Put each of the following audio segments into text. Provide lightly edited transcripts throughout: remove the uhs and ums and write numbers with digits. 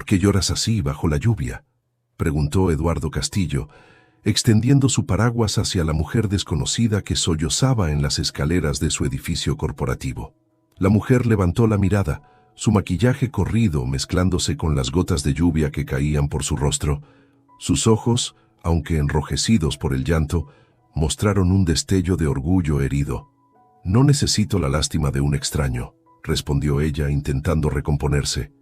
qué lloras así bajo la lluvia?», preguntó Eduardo Castillo, extendiendo su paraguas hacia la mujer desconocida que sollozaba en las escaleras de su edificio corporativo. La mujer levantó la mirada, su maquillaje corrido mezclándose con las gotas de lluvia que caían por su rostro. Sus ojos, aunque enrojecidos por el llanto, mostraron un destello de orgullo herido. «No necesito la lástima de un extraño», respondió ella intentando recomponerse,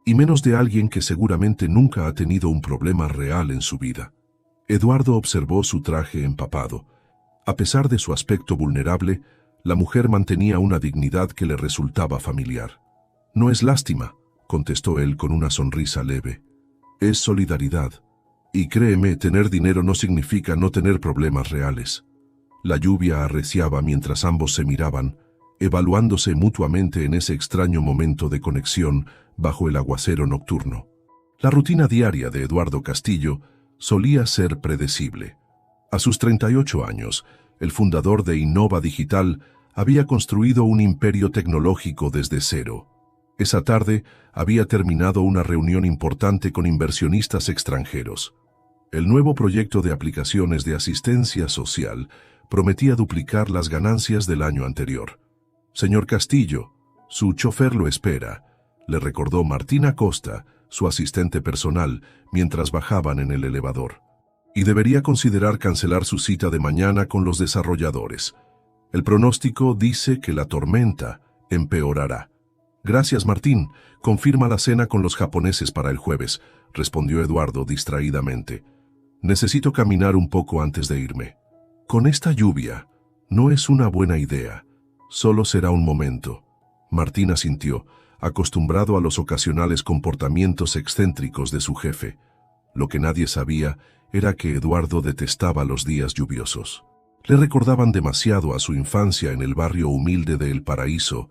«y menos de alguien que seguramente nunca ha tenido un problema real en su vida». Eduardo observó su traje empapado. A pesar de su aspecto vulnerable, la mujer mantenía una dignidad que le resultaba familiar. «No es lástima», contestó él con una sonrisa leve. «Es solidaridad. Y créeme, tener dinero no significa no tener problemas reales». La lluvia arreciaba mientras ambos se miraban, evaluándose mutuamente en ese extraño momento de conexión bajo el aguacero nocturno. La rutina diaria de Eduardo Castillo solía ser predecible. A sus 38 años, el fundador de Innova Digital había construido un imperio tecnológico desde cero. Esa tarde había terminado una reunión importante con inversionistas extranjeros. El nuevo proyecto de aplicaciones de asistencia social prometía duplicar las ganancias del año anterior. «Señor Castillo, su chofer lo espera», le recordó Martín Acosta, su asistente personal, mientras bajaban en el elevador. «Y debería considerar cancelar su cita de mañana con los desarrolladores. El pronóstico dice que la tormenta empeorará». «Gracias, Martín. Confirma la cena con los japoneses para el jueves», respondió Eduardo distraídamente. «Necesito caminar un poco antes de irme». «Con esta lluvia, no es una buena idea. Solo será un momento». Martín asintió, acostumbrado a los ocasionales comportamientos excéntricos de su jefe. Lo que nadie sabía era que Eduardo detestaba los días lluviosos. Le recordaban demasiado a su infancia en el barrio humilde de El Paraíso,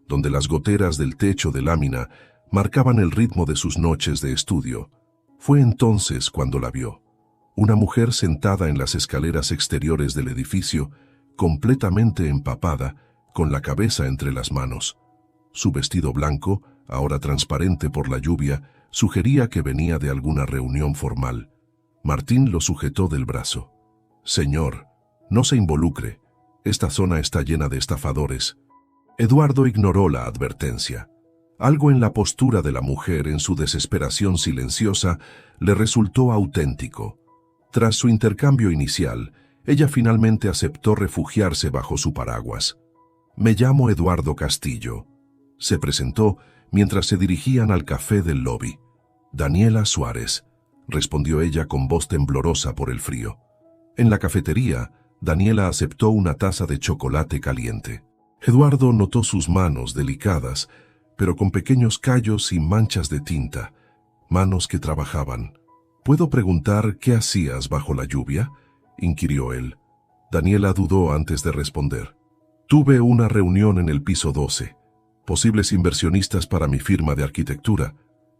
donde las goteras del techo de lámina marcaban el ritmo de sus noches de estudio. Fue entonces cuando la vio. Una mujer sentada en las escaleras exteriores del edificio, completamente empapada, con la cabeza entre las manos. Su vestido blanco, ahora transparente por la lluvia, sugería que venía de alguna reunión formal. Martín lo sujetó del brazo. «Señor, no se involucre. Esta zona está llena de estafadores». Eduardo ignoró la advertencia. Algo en la postura de la mujer, en su desesperación silenciosa, le resultó auténtico. Tras su intercambio inicial, ella finalmente aceptó refugiarse bajo su paraguas. «Me llamo Eduardo Castillo», se presentó mientras se dirigían al café del lobby. «Daniela Suárez», respondió ella con voz temblorosa por el frío. En la cafetería, Daniela aceptó una taza de chocolate caliente. Eduardo notó sus manos delicadas, pero con pequeños callos y manchas de tinta, manos que trabajaban. «¿Puedo preguntar qué hacías bajo la lluvia?», inquirió él. Daniela dudó antes de responder. «Tuve una reunión en el piso 12. Posibles inversionistas para mi firma de arquitectura»,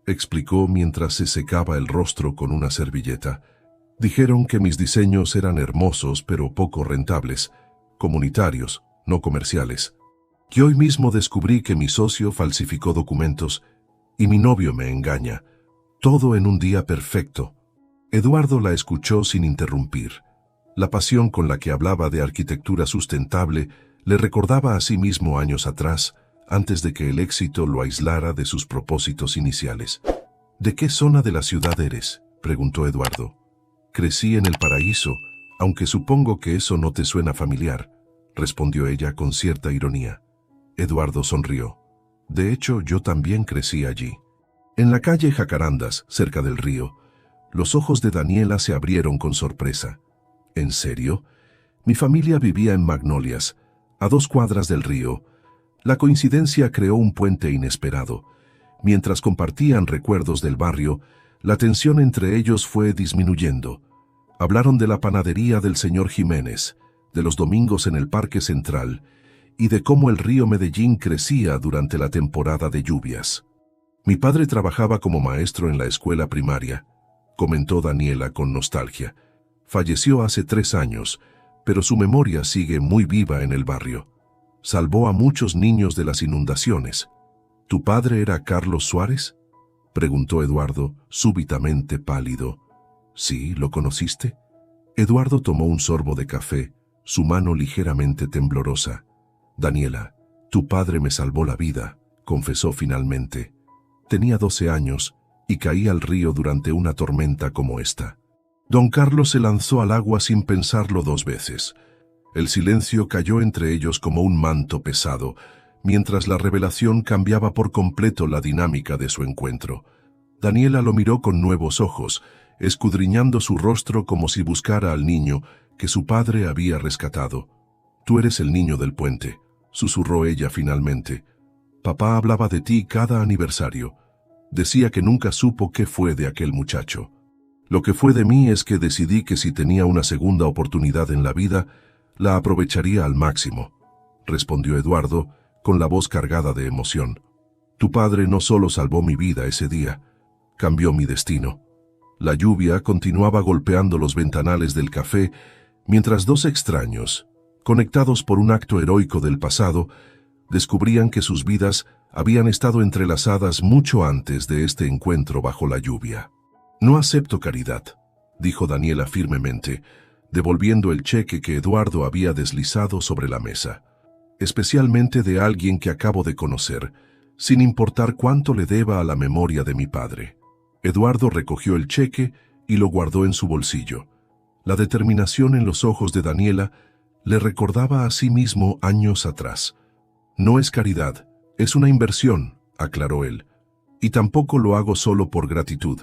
explicó mientras se secaba el rostro con una servilleta. «Dijeron que mis diseños eran hermosos pero poco rentables, comunitarios, no comerciales. Que hoy mismo descubrí que mi socio falsificó documentos y mi novio me engaña. Todo en un día perfecto». Eduardo la escuchó sin interrumpir. La pasión con la que hablaba de arquitectura sustentable le recordaba a sí mismo años atrás, antes de que el éxito lo aislara de sus propósitos iniciales. «¿De qué zona de la ciudad eres?», preguntó Eduardo. «Crecí en El Paraíso, aunque supongo que eso no te suena familiar», respondió ella con cierta ironía. Eduardo sonrió. «De hecho, yo también crecí allí». En la calle Jacarandas, cerca del río, los ojos de Daniela se abrieron con sorpresa. «¿En serio? Mi familia vivía en Magnolias, a 2 cuadras del río». La coincidencia creó un puente inesperado. Mientras compartían recuerdos del barrio, la tensión entre ellos fue disminuyendo. Hablaron de la panadería del señor Jiménez, de los domingos en el Parque Central y de cómo el río Medellín crecía durante la temporada de lluvias. «Mi padre trabajaba como maestro en la escuela primaria», comentó Daniela con nostalgia. «Falleció hace 3 años, pero su memoria sigue muy viva en el barrio. Salvó a muchos niños de las inundaciones». «¿Tu padre era Carlos Suárez?», preguntó Eduardo, súbitamente pálido. ¿Sí, lo conociste? Eduardo tomó un sorbo de café, su mano ligeramente temblorosa. Daniela, tu padre me salvó la vida, confesó finalmente. Tenía 12 años y caí al río durante una tormenta como esta. Don Carlos se lanzó al agua sin pensarlo 2 veces. El silencio cayó entre ellos como un manto pesado, mientras la revelación cambiaba por completo la dinámica de su encuentro. Daniela lo miró con nuevos ojos, escudriñando su rostro como si buscara al niño que su padre había rescatado. «Tú eres el niño del puente», susurró ella finalmente. «Papá hablaba de ti cada aniversario. Decía que nunca supo qué fue de aquel muchacho. Lo que fue de mí es que decidí que si tenía una segunda oportunidad en la vida, la aprovecharía al máximo», respondió Eduardo, con la voz cargada de emoción. «Tu padre no solo salvó mi vida ese día, cambió mi destino». La lluvia continuaba golpeando los ventanales del café, mientras 2 extraños, conectados por un acto heroico del pasado, descubrían que sus vidas habían estado entrelazadas mucho antes de este encuentro bajo la lluvia. «No acepto caridad», dijo Daniela firmemente, devolviendo el cheque que Eduardo había deslizado sobre la mesa. «Especialmente de alguien que acabo de conocer, sin importar cuánto le deba a la memoria de mi padre». Eduardo recogió el cheque y lo guardó en su bolsillo. La determinación en los ojos de Daniela le recordaba a sí mismo años atrás. «No es caridad, es una inversión», aclaró él. «Y tampoco lo hago solo por gratitud.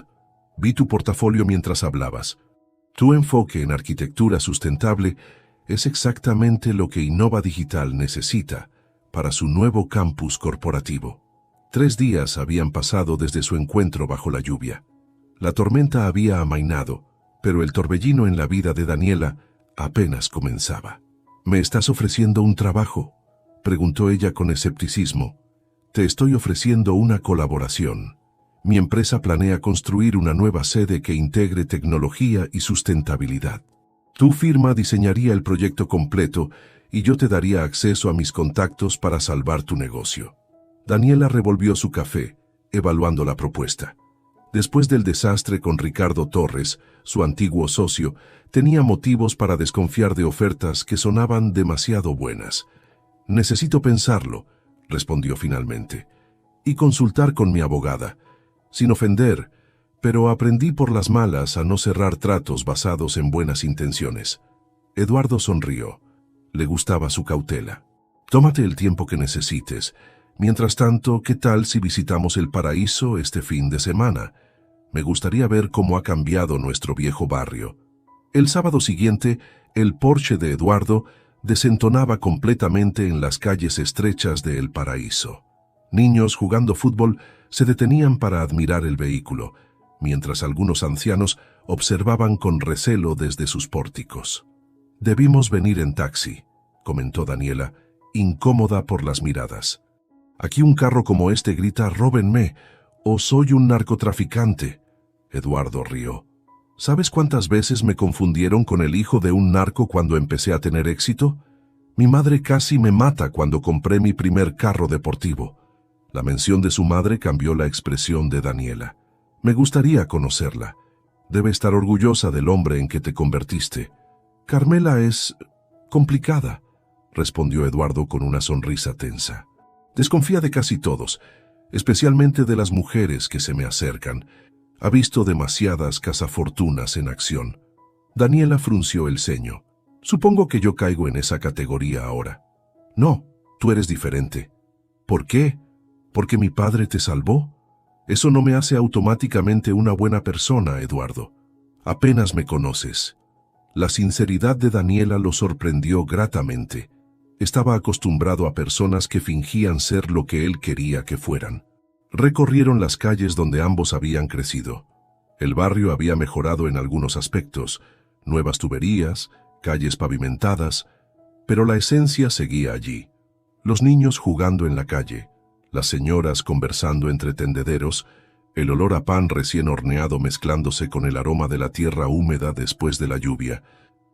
Vi tu portafolio mientras hablabas. Tu enfoque en arquitectura sustentable es exactamente lo que Innova Digital necesita para su nuevo campus corporativo». 3 días habían pasado desde su encuentro bajo la lluvia. La tormenta había amainado, pero el torbellino en la vida de Daniela apenas comenzaba. «¿Me estás ofreciendo un trabajo?», preguntó ella con escepticismo. «Te estoy ofreciendo una colaboración. Mi empresa planea construir una nueva sede que integre tecnología y sustentabilidad. Tu firma diseñaría el proyecto completo y yo te daría acceso a mis contactos para salvar tu negocio». Daniela revolvió su café, evaluando la propuesta. Después del desastre con Ricardo Torres, su antiguo socio, tenía motivos para desconfiar de ofertas que sonaban demasiado buenas. «Necesito pensarlo», respondió finalmente, «y consultar con mi abogada. Sin ofender, pero aprendí por las malas a no cerrar tratos basados en buenas intenciones». Eduardo sonrió. Le gustaba su cautela. «Tómate el tiempo que necesites. Mientras tanto, ¿qué tal si visitamos el Paraíso este fin de semana? Me gustaría ver cómo ha cambiado nuestro viejo barrio». El sábado siguiente, el Porsche de Eduardo desentonaba completamente en las calles estrechas de El Paraíso. Niños jugando fútbol se detenían para admirar el vehículo, mientras algunos ancianos observaban con recelo desde sus pórticos. «Debimos venir en taxi», comentó Daniela, incómoda por las miradas. «Aquí un carro como este grita «róbenme» o «soy un narcotraficante». Eduardo rió. «¿Sabes cuántas veces me confundieron con el hijo de un narco cuando empecé a tener éxito? Mi madre casi me mata cuando compré mi primer carro deportivo». La mención de su madre cambió la expresión de Daniela. «Me gustaría conocerla. Debe estar orgullosa del hombre en que te convertiste». «Carmela es complicada», respondió Eduardo con una sonrisa tensa. «Desconfía de casi todos, especialmente de las mujeres que se me acercan. Ha visto demasiadas cazafortunas en acción». Daniela frunció el ceño. «Supongo que yo caigo en esa categoría ahora». «No, tú eres diferente». «¿Por qué? ¿Porque mi padre te salvó? Eso no me hace automáticamente una buena persona, Eduardo. Apenas me conoces». La sinceridad de Daniela lo sorprendió gratamente. Estaba acostumbrado a personas que fingían ser lo que él quería que fueran. Recorrieron las calles donde ambos habían crecido. El barrio había mejorado en algunos aspectos, nuevas tuberías, calles pavimentadas, pero la esencia seguía allí. Los niños jugando en la calle, las señoras conversando entre tendederos, el olor a pan recién horneado mezclándose con el aroma de la tierra húmeda después de la lluvia.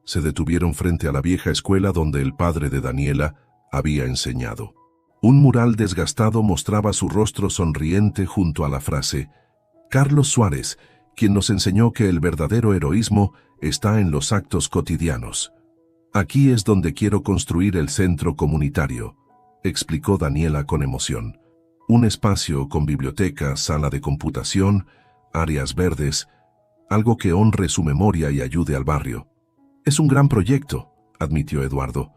Se detuvieron frente a la vieja escuela donde el padre de Daniela había enseñado. Un mural desgastado mostraba su rostro sonriente junto a la frase Carlos Suárez, quien nos enseñó que el verdadero heroísmo está en los actos cotidianos. Aquí es donde quiero construir el centro comunitario, explicó Daniela con emoción. Un espacio con biblioteca, sala de computación, áreas verdes, algo que honre su memoria y ayude al barrio. Es un gran proyecto, admitió Eduardo.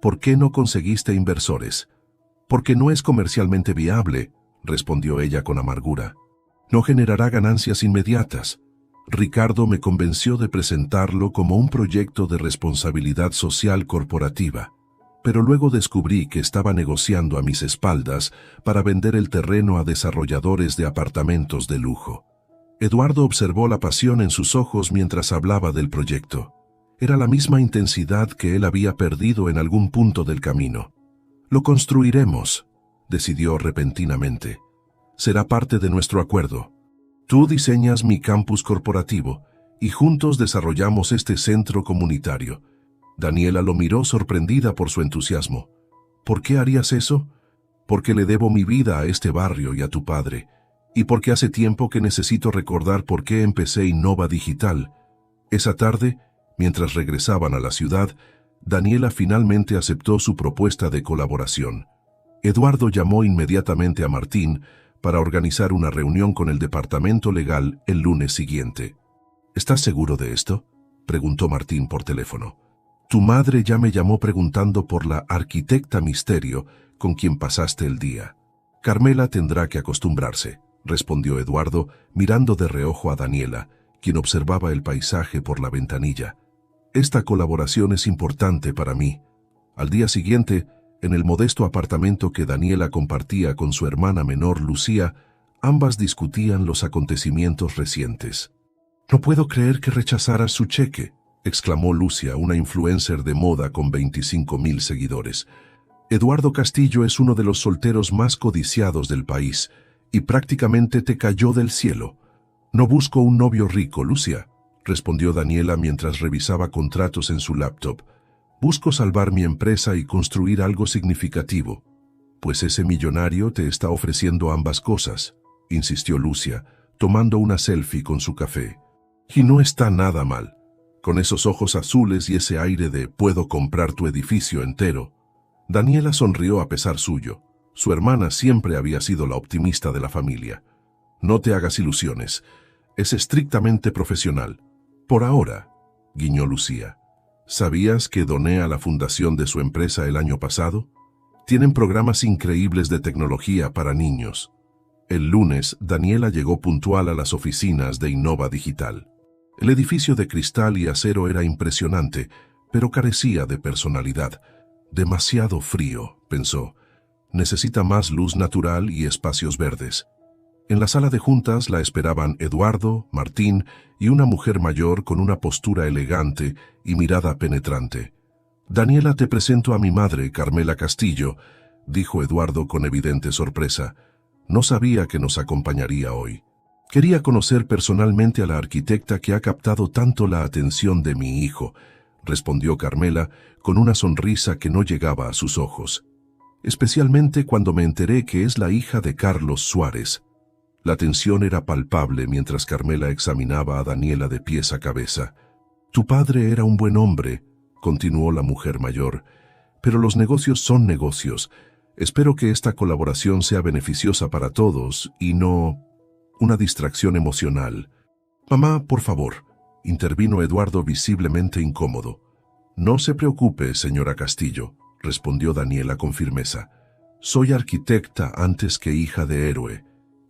¿Por qué no conseguiste inversores? Porque no es comercialmente viable, respondió ella con amargura. No generará ganancias inmediatas. Ricardo me convenció de presentarlo como un proyecto de responsabilidad social corporativa, pero luego descubrí que estaba negociando a mis espaldas para vender el terreno a desarrolladores de apartamentos de lujo. Eduardo observó la pasión en sus ojos mientras hablaba del proyecto. Era la misma intensidad que él había perdido en algún punto del camino. Lo construiremos, decidió repentinamente. Será parte de nuestro acuerdo. Tú diseñas mi campus corporativo y juntos desarrollamos este centro comunitario. Daniela lo miró sorprendida por su entusiasmo. ¿Por qué harías eso? Porque le debo mi vida a este barrio y a tu padre, y porque hace tiempo que necesito recordar por qué empecé Innova Digital. Esa tarde, mientras regresaban a la ciudad, Daniela finalmente aceptó su propuesta de colaboración. Eduardo llamó inmediatamente a Martín para organizar una reunión con el departamento legal el lunes siguiente. ¿Estás seguro de esto?, preguntó Martín por teléfono. Tu madre ya me llamó preguntando por la arquitecta misterio con quien pasaste el día. Carmela tendrá que acostumbrarse, respondió Eduardo, mirando de reojo a Daniela, quien observaba el paisaje por la ventanilla. Esta colaboración es importante para mí. Al día siguiente, en el modesto apartamento que Daniela compartía con su hermana menor Lucía, ambas discutían los acontecimientos recientes. «No puedo creer que rechazaras su cheque», exclamó Lucia, una influencer de moda con 25.000 seguidores. «Eduardo Castillo es uno de los solteros más codiciados del país, y prácticamente te cayó del cielo». «No busco un novio rico, Lucia», respondió Daniela mientras revisaba contratos en su laptop. «Busco salvar mi empresa y construir algo significativo». «Pues ese millonario te está ofreciendo ambas cosas», insistió Lucia, tomando una selfie con su café. «Y no está nada mal. Con esos ojos azules y ese aire de «puedo comprar tu edificio entero». Daniela sonrió a pesar suyo. Su hermana siempre había sido la optimista de la familia. «No te hagas ilusiones. Es estrictamente profesional. Por ahora», guiñó Lucía. «¿Sabías que doné a la fundación de su empresa el año pasado? Tienen programas increíbles de tecnología para niños». El lunes, Daniela llegó puntual a las oficinas de Innova Digital. El edificio de cristal y acero era impresionante, pero carecía de personalidad. «Demasiado frío», pensó. «Necesita más luz natural y espacios verdes». En la sala de juntas la esperaban Eduardo, Martín y una mujer mayor con una postura elegante y mirada penetrante. «Daniela, te presento a mi madre, Carmela Castillo», dijo Eduardo con evidente sorpresa. «No sabía que nos acompañaría hoy. Quería conocer personalmente a la arquitecta que ha captado tanto la atención de mi hijo», respondió Carmela con una sonrisa que no llegaba a sus ojos. «Especialmente cuando me enteré que es la hija de Carlos Suárez». La tensión era palpable mientras Carmela examinaba a Daniela de pies a cabeza. «Tu padre era un buen hombre», continuó la mujer mayor, «pero los negocios son negocios. Espero que esta colaboración sea beneficiosa para todos y no una distracción emocional». «Mamá, por favor», intervino Eduardo visiblemente incómodo. «No se preocupe, señora Castillo», respondió Daniela con firmeza. «Soy arquitecta antes que hija de héroe,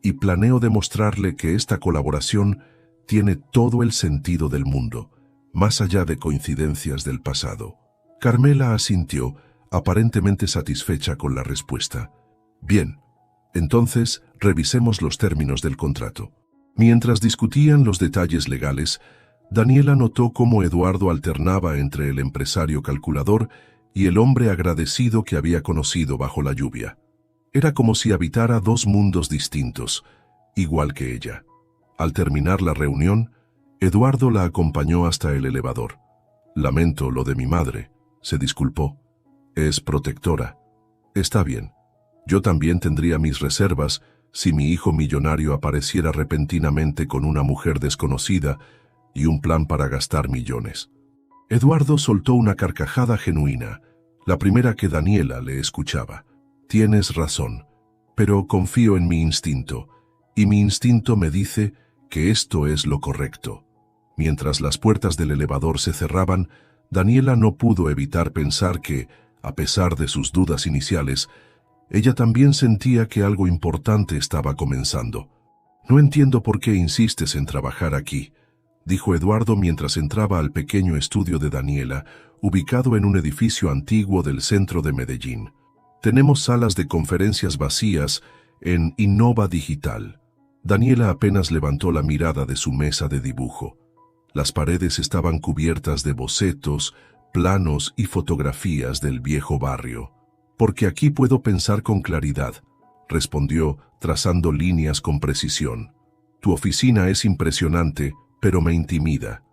y planeo demostrarle que esta colaboración tiene todo el sentido del mundo, más allá de coincidencias del pasado». Carmela asintió, aparentemente satisfecha con la respuesta. «Bien, entonces revisemos los términos del contrato». Mientras discutían los detalles legales, Daniela notó cómo Eduardo alternaba entre el empresario calculador y el hombre agradecido que había conocido bajo la lluvia. Era como si habitara dos mundos distintos, igual que ella. Al terminar la reunión, Eduardo la acompañó hasta el elevador. «Lamento lo de mi madre», se disculpó. «Es protectora». «Está bien. Yo también tendría mis reservas Si mi hijo millonario apareciera repentinamente con una mujer desconocida y un plan para gastar millones. Eduardo soltó una carcajada genuina, la primera que Daniela le escuchaba. Tienes razón, pero confío en mi instinto, y mi instinto me dice que esto es lo correcto. Mientras las puertas del elevador se cerraban, Daniela no pudo evitar pensar que, a pesar de sus dudas iniciales, ella también sentía que algo importante estaba comenzando. No entiendo por qué insistes en trabajar aquí, dijo Eduardo mientras entraba al pequeño estudio de Daniela, ubicado en un edificio antiguo del centro de Medellín. Tenemos salas de conferencias vacías en Innova Digital. Daniela apenas levantó la mirada de su mesa de dibujo. Las paredes estaban cubiertas de bocetos, planos y fotografías del viejo barrio. Porque aquí puedo pensar con claridad, respondió, trazando líneas con precisión. Tu oficina es impresionante, pero me intimida.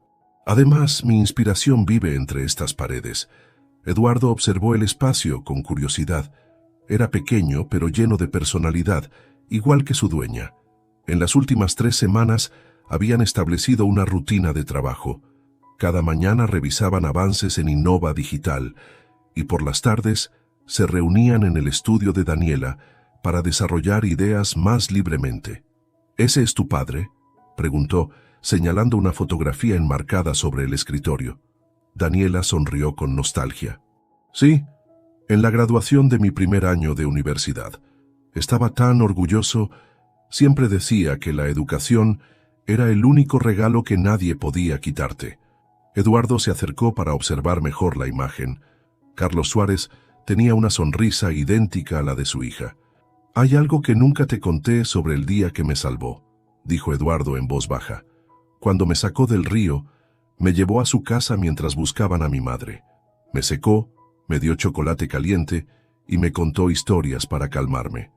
Además, mi inspiración vive entre estas paredes. Eduardo observó el espacio con curiosidad. Era pequeño, pero lleno de personalidad, igual que su dueña. En las últimas 3 semanas habían establecido una rutina de trabajo. Cada mañana revisaban avances en Innova Digital y por las tardes se reunían en el estudio de Daniela para desarrollar ideas más libremente. ¿Ese es tu padre?, preguntó, señalando una fotografía enmarcada sobre el escritorio. Daniela sonrió con nostalgia. Sí, en la graduación de mi primer año de universidad. Estaba tan orgulloso, siempre decía que la educación era el único regalo que nadie podía quitarte. Eduardo se acercó para observar mejor la imagen. Carlos Suárez tenía una sonrisa idéntica a la de su hija. Hay algo que nunca te conté sobre el día que me salvó, dijo Eduardo en voz baja. Cuando me sacó del río, me llevó a su casa mientras buscaban a mi madre. Me secó, me dio chocolate caliente y me contó historias para calmarme.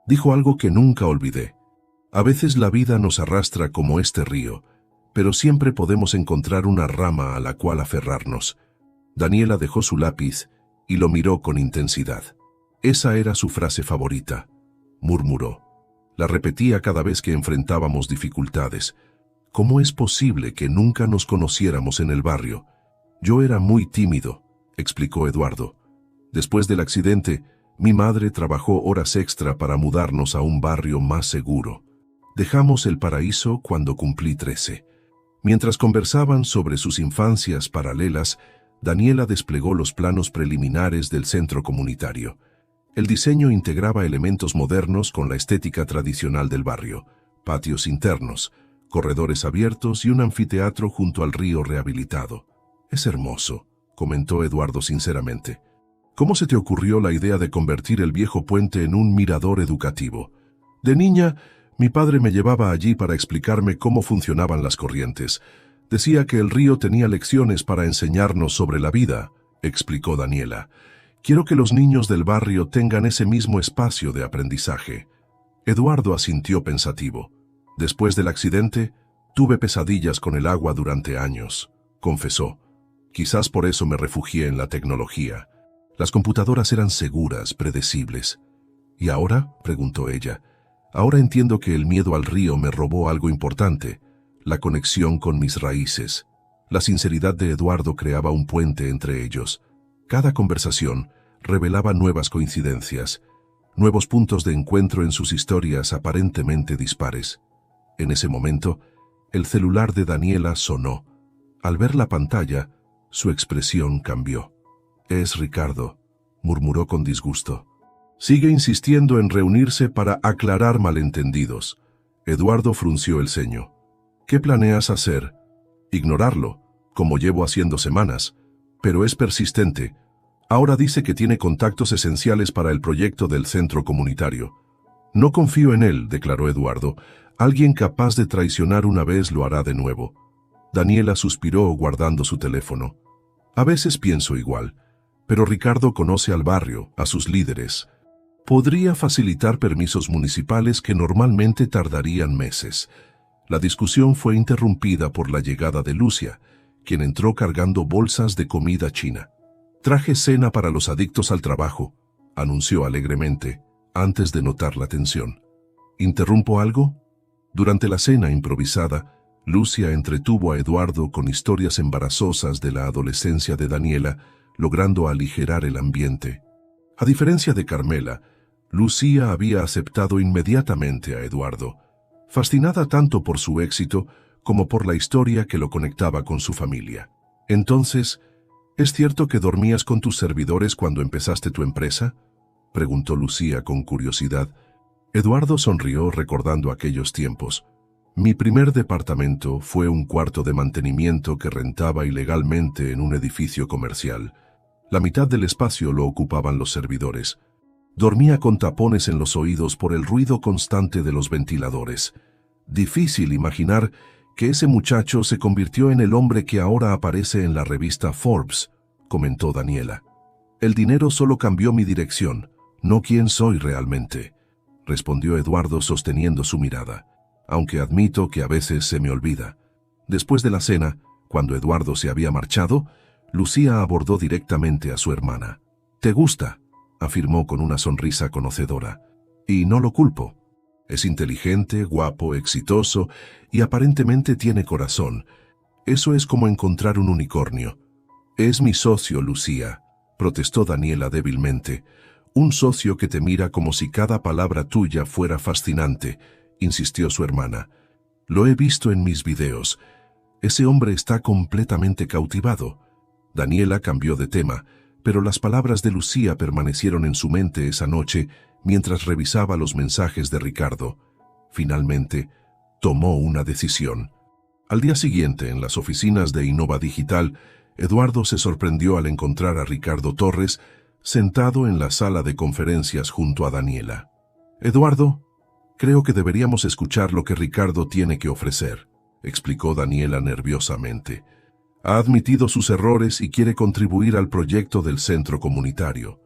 Dijo algo que nunca olvidé. A veces la vida nos arrastra como este río, pero siempre podemos encontrar una rama a la cual aferrarnos. Daniela dejó su lápiz y lo miró con intensidad. Esa era su frase favorita, murmuró. La repetía cada vez que enfrentábamos dificultades. ¿Cómo es posible que nunca nos conociéramos en el barrio? Yo era muy tímido, explicó Eduardo. Después del accidente, mi madre trabajó horas extra para mudarnos a un barrio más seguro. Dejamos el paraíso cuando cumplí 13. Mientras conversaban sobre sus infancias paralelas, Daniela desplegó los planos preliminares del centro comunitario. El diseño integraba elementos modernos con la estética tradicional del barrio, patios internos, corredores abiertos y un anfiteatro junto al río rehabilitado. Es hermoso, comentó Eduardo sinceramente. ¿Cómo se te ocurrió la idea de convertir el viejo puente en un mirador educativo? De niña, mi padre me llevaba allí para explicarme cómo funcionaban las corrientes. Decía que el río tenía lecciones para enseñarnos sobre la vida, explicó Daniela. Quiero que los niños del barrio tengan ese mismo espacio de aprendizaje. Eduardo asintió pensativo. Después del accidente, tuve pesadillas con el agua durante años, confesó. Quizás por eso me refugié en la tecnología. Las computadoras eran seguras, predecibles. ¿Y ahora?, preguntó ella. Ahora entiendo que el miedo al río me robó algo importante, la conexión con mis raíces. La sinceridad de Eduardo creaba un puente entre ellos. Cada conversación revelaba nuevas coincidencias, nuevos puntos de encuentro en sus historias aparentemente dispares. En ese momento, el celular de Daniela sonó. Al ver la pantalla, su expresión cambió. «Es Ricardo», murmuró con disgusto. «Sigue insistiendo en reunirse para aclarar malentendidos». Eduardo frunció el ceño. «¿Qué planeas hacer?» «Ignorarlo, como llevo haciendo semanas. Pero es persistente. Ahora dice que tiene contactos esenciales para el proyecto del centro comunitario». «No confío en él», declaró Eduardo. «Alguien capaz de traicionar una vez lo hará de nuevo». Daniela suspiró guardando su teléfono. «A veces pienso igual, pero Ricardo conoce al barrio, a sus líderes. Podría facilitar permisos municipales que normalmente tardarían meses». La discusión fue interrumpida por la llegada de Lucia, quien entró cargando bolsas de comida china. «Traje cena para los adictos al trabajo», anunció alegremente, antes de notar la tensión. ¿Interrumpo algo? Durante la cena improvisada, Lucia entretuvo a Eduardo con historias embarazosas de la adolescencia de Daniela, logrando aligerar el ambiente. A diferencia de Carmela, Lucía había aceptado inmediatamente a Eduardo, fascinada tanto por su éxito como por la historia que lo conectaba con su familia. Entonces, ¿es cierto que dormías con tus servidores cuando empezaste tu empresa?, preguntó Lucía con curiosidad. Eduardo sonrió recordando aquellos tiempos. Mi primer departamento fue un cuarto de mantenimiento que rentaba ilegalmente en un edificio comercial. La mitad del espacio lo ocupaban los servidores. Dormía con tapones en los oídos por el ruido constante de los ventiladores. Difícil imaginar que ese muchacho se convirtió en el hombre que ahora aparece en la revista Forbes, comentó Daniela. El dinero solo cambió mi dirección, no quién soy realmente, respondió Eduardo sosteniendo su mirada, aunque admito que a veces se me olvida. Después de la cena, cuando Eduardo se había marchado, Lucía abordó directamente a su hermana. «¿Te gusta?», afirmó con una sonrisa conocedora. «Y no lo culpo. Es inteligente, guapo, exitoso y aparentemente tiene corazón. Eso es como encontrar un unicornio». «Es mi socio, Lucía», protestó Daniela débilmente. «Un socio que te mira como si cada palabra tuya fuera fascinante», insistió su hermana. «Lo he visto en mis videos. Ese hombre está completamente cautivado». Daniela cambió de tema, pero las palabras de Lucía permanecieron en su mente esa noche mientras revisaba los mensajes de Ricardo. Finalmente, tomó una decisión. Al día siguiente, en las oficinas de Innova Digital, Eduardo se sorprendió al encontrar a Ricardo Torres sentado en la sala de conferencias junto a Daniela. «Eduardo, creo que deberíamos escuchar lo que Ricardo tiene que ofrecer», explicó Daniela nerviosamente. «Ha admitido sus errores y quiere contribuir al proyecto del centro comunitario».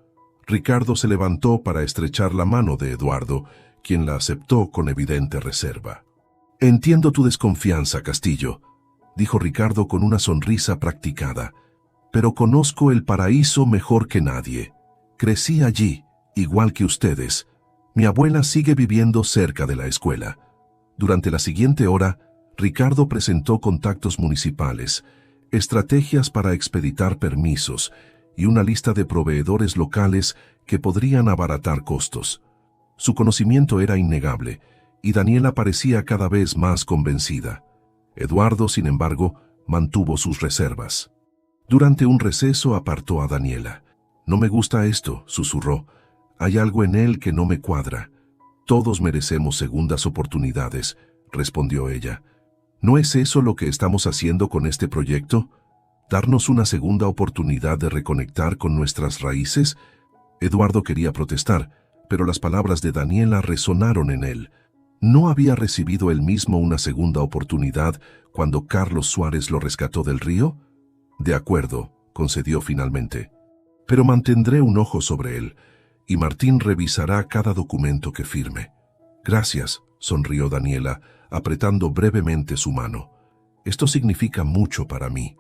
Ricardo se levantó para estrechar la mano de Eduardo, quien la aceptó con evidente reserva. «Entiendo tu desconfianza, Castillo», dijo Ricardo con una sonrisa practicada, «pero conozco el paraíso mejor que nadie. Crecí allí, igual que ustedes. Mi abuela sigue viviendo cerca de la escuela». Durante la siguiente hora, Ricardo presentó contactos municipales, estrategias para expeditar permisos y una lista de proveedores locales que podrían abaratar costos. Su conocimiento era innegable y Daniela parecía cada vez más convencida. Eduardo, sin embargo, mantuvo sus reservas. Durante un receso apartó a Daniela. «No me gusta esto», susurró. «Hay algo en él que no me cuadra». «Todos merecemos segundas oportunidades», respondió ella. «¿No es eso lo que estamos haciendo con este proyecto? ¿Darnos una segunda oportunidad de reconectar con nuestras raíces?» Eduardo quería protestar, pero las palabras de Daniela resonaron en él. ¿No había recibido él mismo una segunda oportunidad cuando Carlos Suárez lo rescató del río? «De acuerdo», concedió finalmente. «Pero mantendré un ojo sobre él, y Martín revisará cada documento que firme». «Gracias», sonrió Daniela, apretando brevemente su mano. «Esto significa mucho para mí».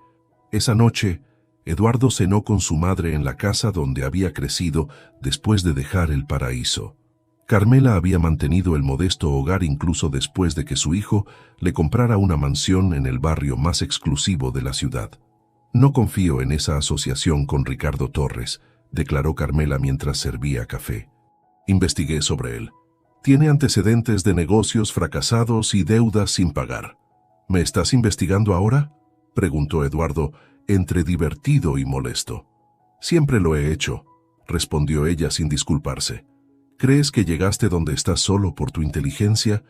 Esa noche, Eduardo cenó con su madre en la casa donde había crecido después de dejar el paraíso. Carmela había mantenido el modesto hogar incluso después de que su hijo le comprara una mansión en el barrio más exclusivo de la ciudad. «No confío en esa asociación con Ricardo Torres», declaró Carmela mientras servía café. «Investigué sobre él. Tiene antecedentes de negocios fracasados y deudas sin pagar». «¿Me estás investigando ahora?», preguntó Eduardo, entre divertido y molesto. «Siempre lo he hecho», respondió ella sin disculparse. «¿Crees que llegaste donde estás solo por tu inteligencia?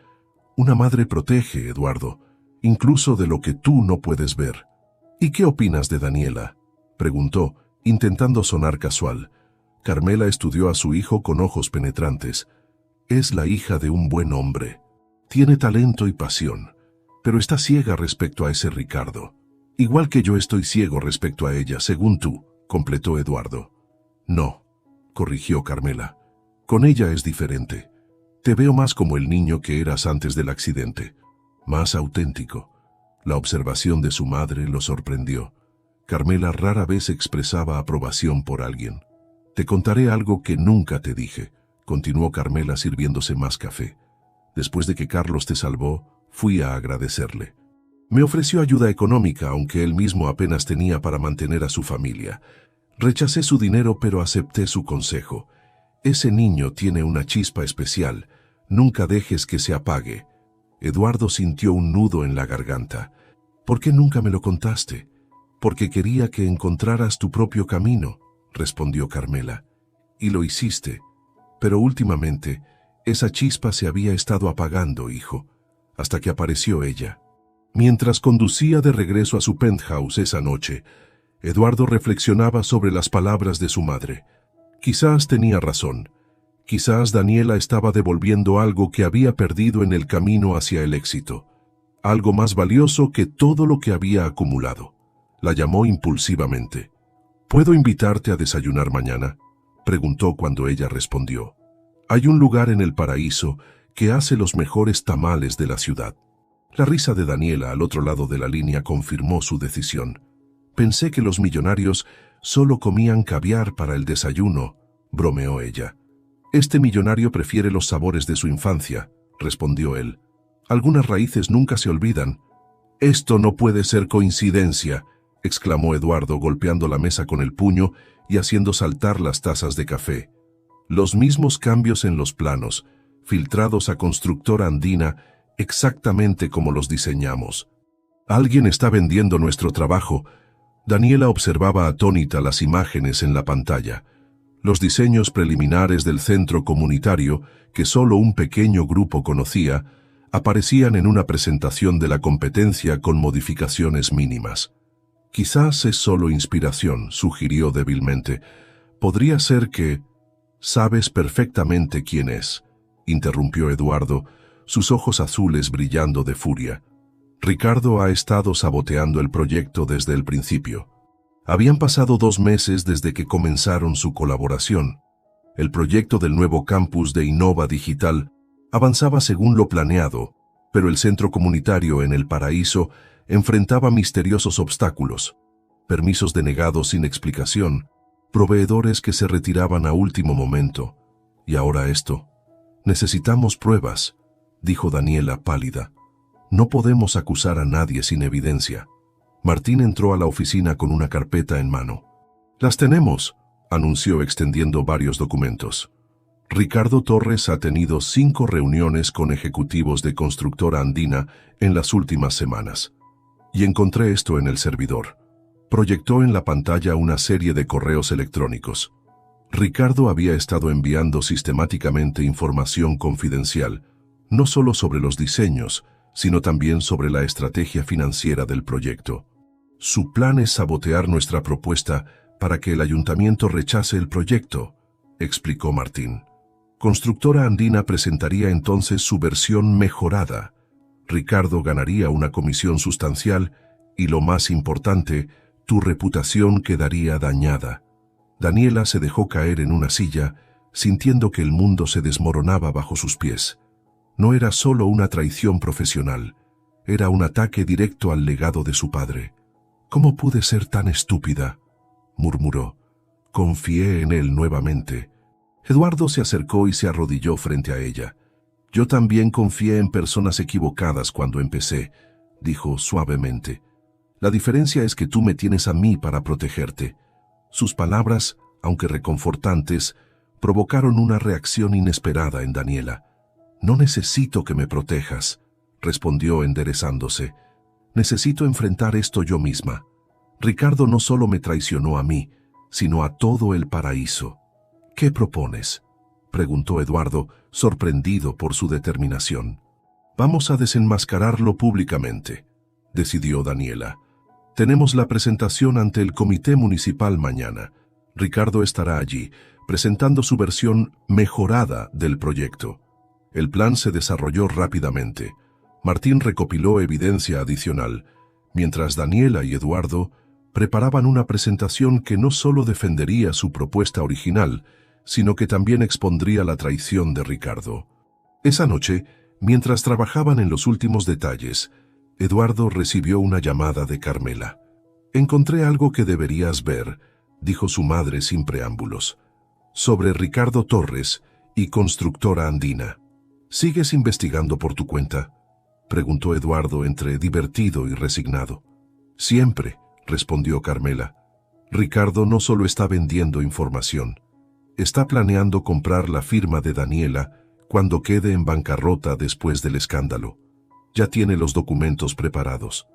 Una madre protege, Eduardo, incluso de lo que tú no puedes ver». «¿Y qué opinas de Daniela?», preguntó, intentando sonar casual. Carmela estudió a su hijo con ojos penetrantes. «Es la hija de un buen hombre. Tiene talento y pasión, pero está ciega respecto a ese Ricardo. Igual que yo estoy ciego respecto a ella, según tú», completó Eduardo. «No», corrigió Carmela. «Con ella es diferente. Te veo más como el niño que eras antes del accidente, más auténtico». La observación de su madre lo sorprendió. Carmela rara vez expresaba aprobación por alguien. «Te contaré algo que nunca te dije», continuó Carmela sirviéndose más café. Después de que Carlos te salvó, fui a agradecerle. Me ofreció ayuda económica, aunque él mismo apenas tenía para mantener a su familia. Rechacé su dinero, pero acepté su consejo. Ese niño tiene una chispa especial. Nunca dejes que se apague. Eduardo sintió un nudo en la garganta. ¿Por qué nunca me lo contaste? Porque quería que encontraras tu propio camino, respondió Carmela. Y lo hiciste. Pero últimamente, esa chispa se había estado apagando, hijo, hasta que apareció ella. Mientras conducía de regreso a su penthouse esa noche, Eduardo reflexionaba sobre las palabras de su madre. Quizás tenía razón. Quizás Daniela estaba devolviendo algo que había perdido en el camino hacia el éxito. Algo más valioso que todo lo que había acumulado. La llamó impulsivamente. ¿Puedo invitarte a desayunar mañana?, preguntó cuando ella respondió. Hay un lugar en el paraíso que hace los mejores tamales de la ciudad. La risa de Daniela al otro lado de la línea confirmó su decisión. Pensé que los millonarios solo comían caviar para el desayuno, bromeó ella. Este millonario prefiere los sabores de su infancia, respondió él. Algunas raíces nunca se olvidan. Esto no puede ser coincidencia, exclamó Eduardo golpeando la mesa con el puño y haciendo saltar las tazas de café. Los mismos cambios en los planos, filtrados a Constructora Andina, exactamente como los diseñamos. Alguien está vendiendo nuestro trabajo. Daniela observaba atónita las imágenes en la pantalla. Los diseños preliminares del centro comunitario, que solo un pequeño grupo conocía, aparecían en una presentación de la competencia con modificaciones mínimas. Quizás es solo inspiración, sugirió débilmente. Podría ser que... Sabes perfectamente quién es, interrumpió Eduardo, sus ojos azules brillando de furia. Ricardo ha estado saboteando el proyecto desde el principio. Habían pasado 2 meses desde que comenzaron su colaboración. El proyecto del nuevo campus de Innova Digital avanzaba según lo planeado, pero el centro comunitario en El Paraíso enfrentaba misteriosos obstáculos, permisos denegados sin explicación, proveedores que se retiraban a último momento. Y ahora esto. Necesitamos pruebas, dijo Daniela pálida. No podemos acusar a nadie sin evidencia. Martín entró a la oficina con una carpeta en mano. Las tenemos, anunció extendiendo varios documentos. Ricardo Torres ha tenido 5 reuniones con ejecutivos de Constructora Andina en las últimas semanas. Y encontré esto en el servidor. Proyectó en la pantalla una serie de correos electrónicos. Ricardo había estado enviando sistemáticamente información confidencial, no solo sobre los diseños, sino también sobre la estrategia financiera del proyecto. Su plan es sabotear nuestra propuesta para que el ayuntamiento rechace el proyecto, explicó Martín. Constructora Andina presentaría entonces su versión mejorada. Ricardo ganaría una comisión sustancial y, lo más importante, tu reputación quedaría dañada. Daniela se dejó caer en una silla, sintiendo que el mundo se desmoronaba bajo sus pies. No era solo una traición profesional, era un ataque directo al legado de su padre. ¿Cómo pude ser tan estúpida?, murmuró. Confié en él nuevamente. Eduardo se acercó y se arrodilló frente a ella. Yo también confié en personas equivocadas cuando empecé, dijo suavemente. La diferencia es que tú me tienes a mí para protegerte. Sus palabras, aunque reconfortantes, provocaron una reacción inesperada en Daniela. No necesito que me protejas, respondió enderezándose. Necesito enfrentar esto yo misma. Ricardo no solo me traicionó a mí, sino a todo el paraíso. ¿Qué propones?, preguntó Eduardo, sorprendido por su determinación. Vamos a desenmascararlo públicamente, decidió Daniela. Tenemos la presentación ante el comité municipal mañana. Ricardo estará allí, presentando su versión mejorada del proyecto. El plan se desarrolló rápidamente. Martín recopiló evidencia adicional, mientras Daniela y Eduardo preparaban una presentación que no solo defendería su propuesta original, sino que también expondría la traición de Ricardo. Esa noche, mientras trabajaban en los últimos detalles, Eduardo recibió una llamada de Carmela. «Encontré algo que deberías ver», dijo su madre sin preámbulos, «sobre Ricardo Torres y Constructora Andina». ¿Sigues investigando por tu cuenta?, preguntó Eduardo entre divertido y resignado. Siempre, respondió Carmela. Ricardo no solo está vendiendo información, está planeando comprar la firma de Daniela cuando quede en bancarrota después del escándalo. Ya tiene los documentos preparados.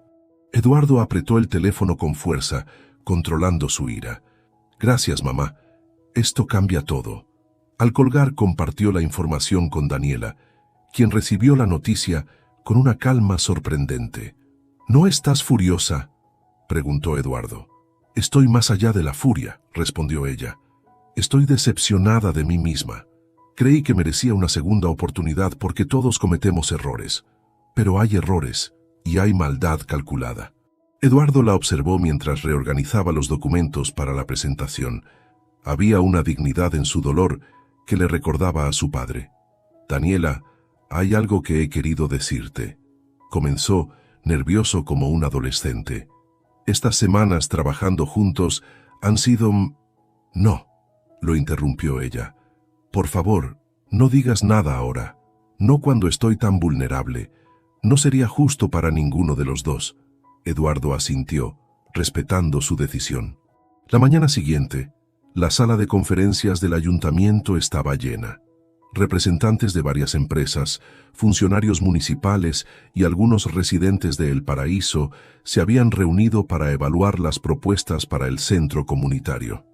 Eduardo apretó el teléfono con fuerza, controlando su ira. Gracias, mamá. Esto cambia todo. Al colgar compartió la información con Daniela, quien recibió la noticia con una calma sorprendente. ¿No estás furiosa?, preguntó Eduardo. Estoy más allá de la furia, respondió ella. Estoy decepcionada de mí misma. Creí que merecía una segunda oportunidad porque todos cometemos errores. Pero hay errores y hay maldad calculada. Eduardo la observó mientras reorganizaba los documentos para la presentación. Había una dignidad en su dolor que le recordaba a su padre. Daniela, hay algo que he querido decirte. Comenzó, nervioso como un adolescente. Estas semanas trabajando juntos han sido... No, lo interrumpió ella. Por favor, no digas nada ahora. No cuando estoy tan vulnerable. No sería justo para ninguno de los dos. Eduardo asintió, respetando su decisión. La mañana siguiente, la sala de conferencias del ayuntamiento estaba llena. Representantes de varias empresas, funcionarios municipales y algunos residentes de El Paraíso se habían reunido para evaluar las propuestas para el centro comunitario.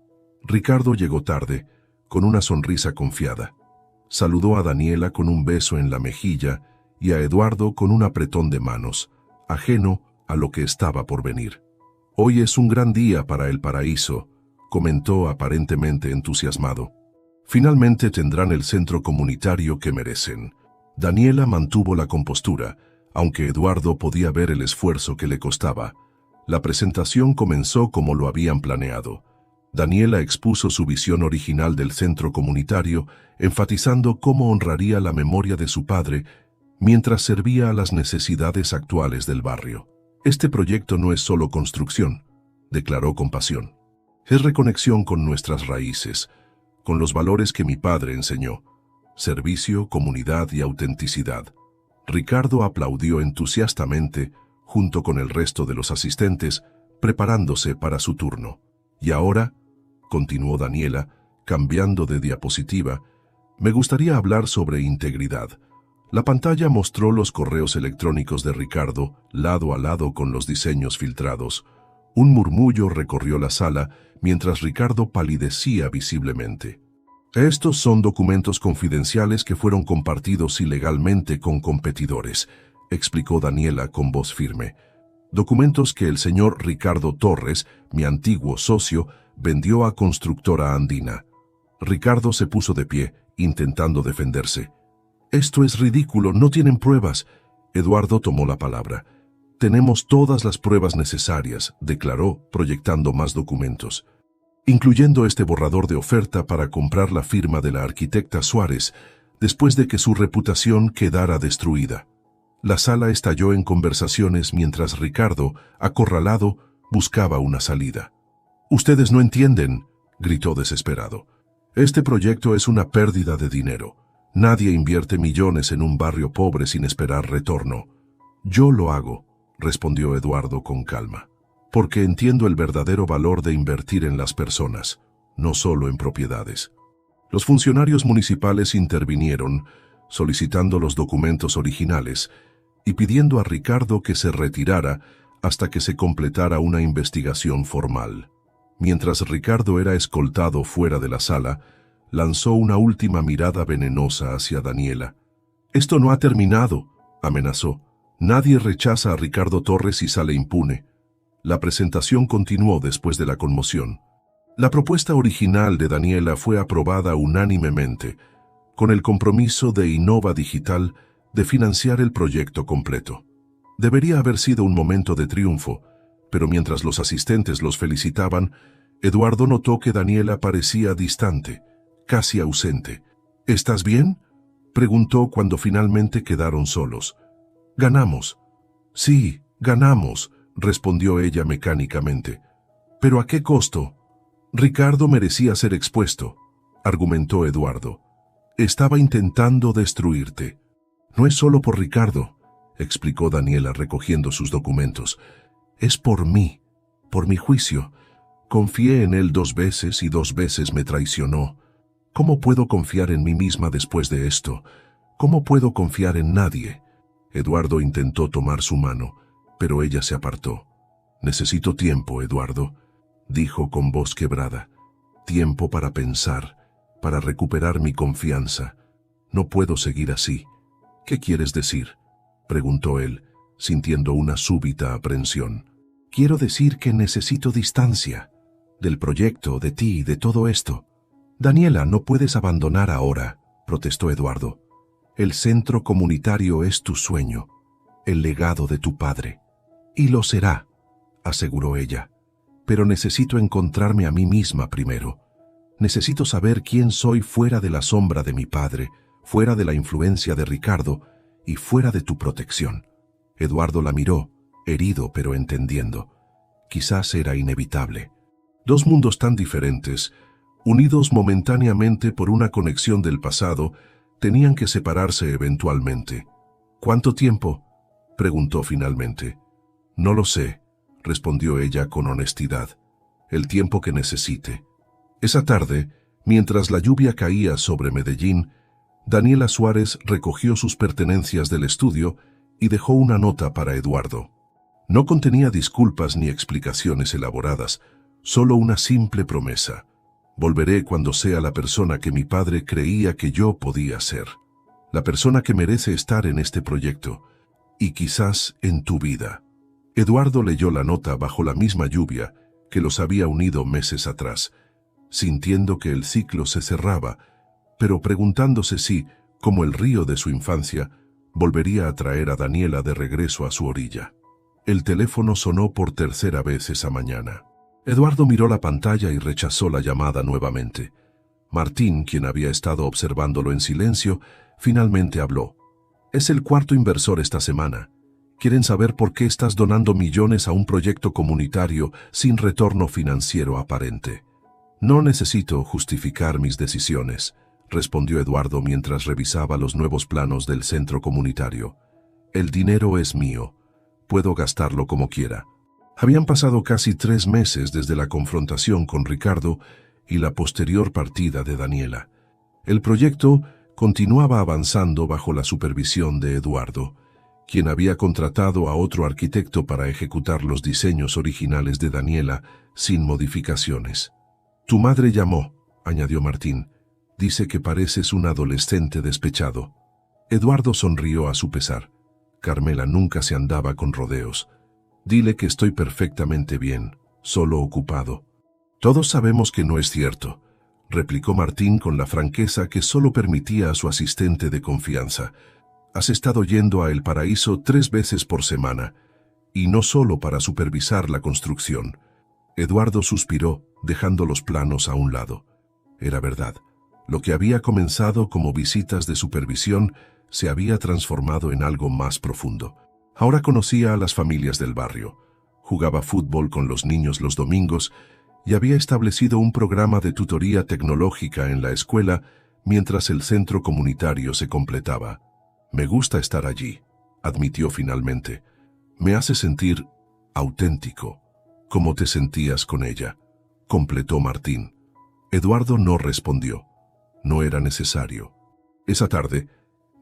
Ricardo llegó tarde, con una sonrisa confiada. Saludó a Daniela con un beso en la mejilla y a Eduardo con un apretón de manos, ajeno a lo que estaba por venir. Hoy es un gran día para El Paraíso, comentó aparentemente entusiasmado. Finalmente tendrán el centro comunitario que merecen. Daniela mantuvo la compostura, aunque Eduardo podía ver el esfuerzo que le costaba. La presentación comenzó como lo habían planeado. Daniela expuso su visión original del centro comunitario, enfatizando cómo honraría la memoria de su padre mientras servía a las necesidades actuales del barrio. Este proyecto no es solo construcción, declaró con pasión. Es reconexión con nuestras raíces, con los valores que mi padre enseñó: servicio, comunidad y autenticidad. Ricardo aplaudió entusiastamente, junto con el resto de los asistentes, preparándose para su turno. Y ahora, continuó Daniela, cambiando de diapositiva, me gustaría hablar sobre integridad. La pantalla mostró los correos electrónicos de Ricardo, lado a lado con los diseños filtrados. Un murmullo recorrió la sala mientras Ricardo palidecía visiblemente. Estos son documentos confidenciales que fueron compartidos ilegalmente con competidores, explicó Daniela con voz firme. Documentos que el señor Ricardo Torres, mi antiguo socio, vendió a Constructora Andina. Ricardo se puso de pie, intentando defenderse. Esto es ridículo, no tienen pruebas. Eduardo tomó la palabra. Tenemos todas las pruebas necesarias, declaró, proyectando más documentos, incluyendo este borrador de oferta para comprar la firma de la arquitecta Suárez, después de que su reputación quedara destruida. La sala estalló en conversaciones mientras Ricardo, acorralado, buscaba una salida. «Ustedes no entienden», gritó desesperado. «Este proyecto es una pérdida de dinero. Nadie invierte millones en un barrio pobre sin esperar retorno». «Yo lo hago», respondió Eduardo con calma, «porque entiendo el verdadero valor de invertir en las personas, no solo en propiedades». Los funcionarios municipales intervinieron, solicitando los documentos originales y pidiendo a Ricardo que se retirara hasta que se completara una investigación formal. Mientras Ricardo era escoltado fuera de la sala, lanzó una última mirada venenosa hacia Daniela. «Esto no ha terminado», amenazó. «Nadie rechaza a Ricardo Torres y sale impune». La presentación continuó después de la conmoción. La propuesta original de Daniela fue aprobada unánimemente, con el compromiso de Innova Digital de financiar el proyecto completo. Debería haber sido un momento de triunfo, pero mientras los asistentes los felicitaban, Eduardo notó que Daniela parecía distante, casi ausente. «¿Estás bien?», preguntó cuando finalmente quedaron solos. «Ganamos». «Sí, ganamos», respondió ella mecánicamente. «¿Pero a qué costo?». «Ricardo merecía ser expuesto», argumentó Eduardo. «Estaba intentando destruirte». No es solo por Ricardo, explicó Daniela recogiendo sus documentos. Es por mí, por mi juicio. Confié en él 2 veces y 2 veces me traicionó. ¿Cómo puedo confiar en mí misma después de esto? ¿Cómo puedo confiar en nadie? Eduardo intentó tomar su mano, pero ella se apartó. Necesito tiempo, Eduardo, dijo con voz quebrada. Tiempo para pensar, para recuperar mi confianza. No puedo seguir así. ¿Qué quieres decir?, preguntó él, sintiendo una súbita aprensión. Quiero decir que necesito distancia. Del proyecto, de ti, de todo esto. Daniela, no puedes abandonar ahora, protestó Eduardo. El centro comunitario es tu sueño, el legado de tu padre. Y lo será, aseguró ella. Pero necesito encontrarme a mí misma primero. Necesito saber quién soy fuera de la sombra de mi padre, fuera de la influencia de Ricardo y fuera de tu protección. Eduardo la miró, herido pero entendiendo. Quizás era inevitable. 2 mundos tan diferentes, unidos momentáneamente por una conexión del pasado, tenían que separarse eventualmente. ¿Cuánto tiempo?, preguntó finalmente. No lo sé, respondió ella con honestidad. El tiempo que necesite. Esa tarde, mientras la lluvia caía sobre Medellín, Daniela Suárez recogió sus pertenencias del estudio y dejó una nota para Eduardo. No contenía disculpas ni explicaciones elaboradas, solo una simple promesa. Volveré cuando sea la persona que mi padre creía que yo podía ser. La persona que merece estar en este proyecto, y quizás en tu vida. Eduardo leyó la nota bajo la misma lluvia que los había unido meses atrás, sintiendo que el ciclo se cerraba, pero preguntándose si, como el río de su infancia, volvería a traer a Daniela de regreso a su orilla. El teléfono sonó por 3ª vez esa mañana. Eduardo miró la pantalla y rechazó la llamada nuevamente. Martín, quien había estado observándolo en silencio, finalmente habló. Es el 4º inversor esta semana. Quieren saber por qué estás donando millones a un proyecto comunitario sin retorno financiero aparente. No necesito justificar mis decisiones, respondió Eduardo mientras revisaba los nuevos planos del centro comunitario. El dinero es mío. Puedo gastarlo como quiera. Habían pasado casi 3 meses desde la confrontación con Ricardo y la posterior partida de Daniela. El proyecto continuaba avanzando bajo la supervisión de Eduardo, quien había contratado a otro arquitecto para ejecutar los diseños originales de Daniela sin modificaciones. Tu madre llamó, añadió Martín. Dice que pareces un adolescente despechado. Eduardo sonrió a su pesar. Carmela nunca se andaba con rodeos. Dile que estoy perfectamente bien, solo ocupado. Todos sabemos que no es cierto, replicó Martín con la franqueza que solo permitía a su asistente de confianza. Has estado yendo a El Paraíso 3 veces por semana, y no solo para supervisar la construcción. Eduardo suspiró, dejando los planos a un lado. Era verdad. Lo que había comenzado como visitas de supervisión se había transformado en algo más profundo. Ahora conocía a las familias del barrio, jugaba fútbol con los niños los domingos y había establecido un programa de tutoría tecnológica en la escuela mientras el centro comunitario se completaba. Me gusta estar allí, admitió finalmente. Me hace sentir auténtico, como te sentías con ella, completó Martín. Eduardo no respondió. No era necesario. Esa tarde,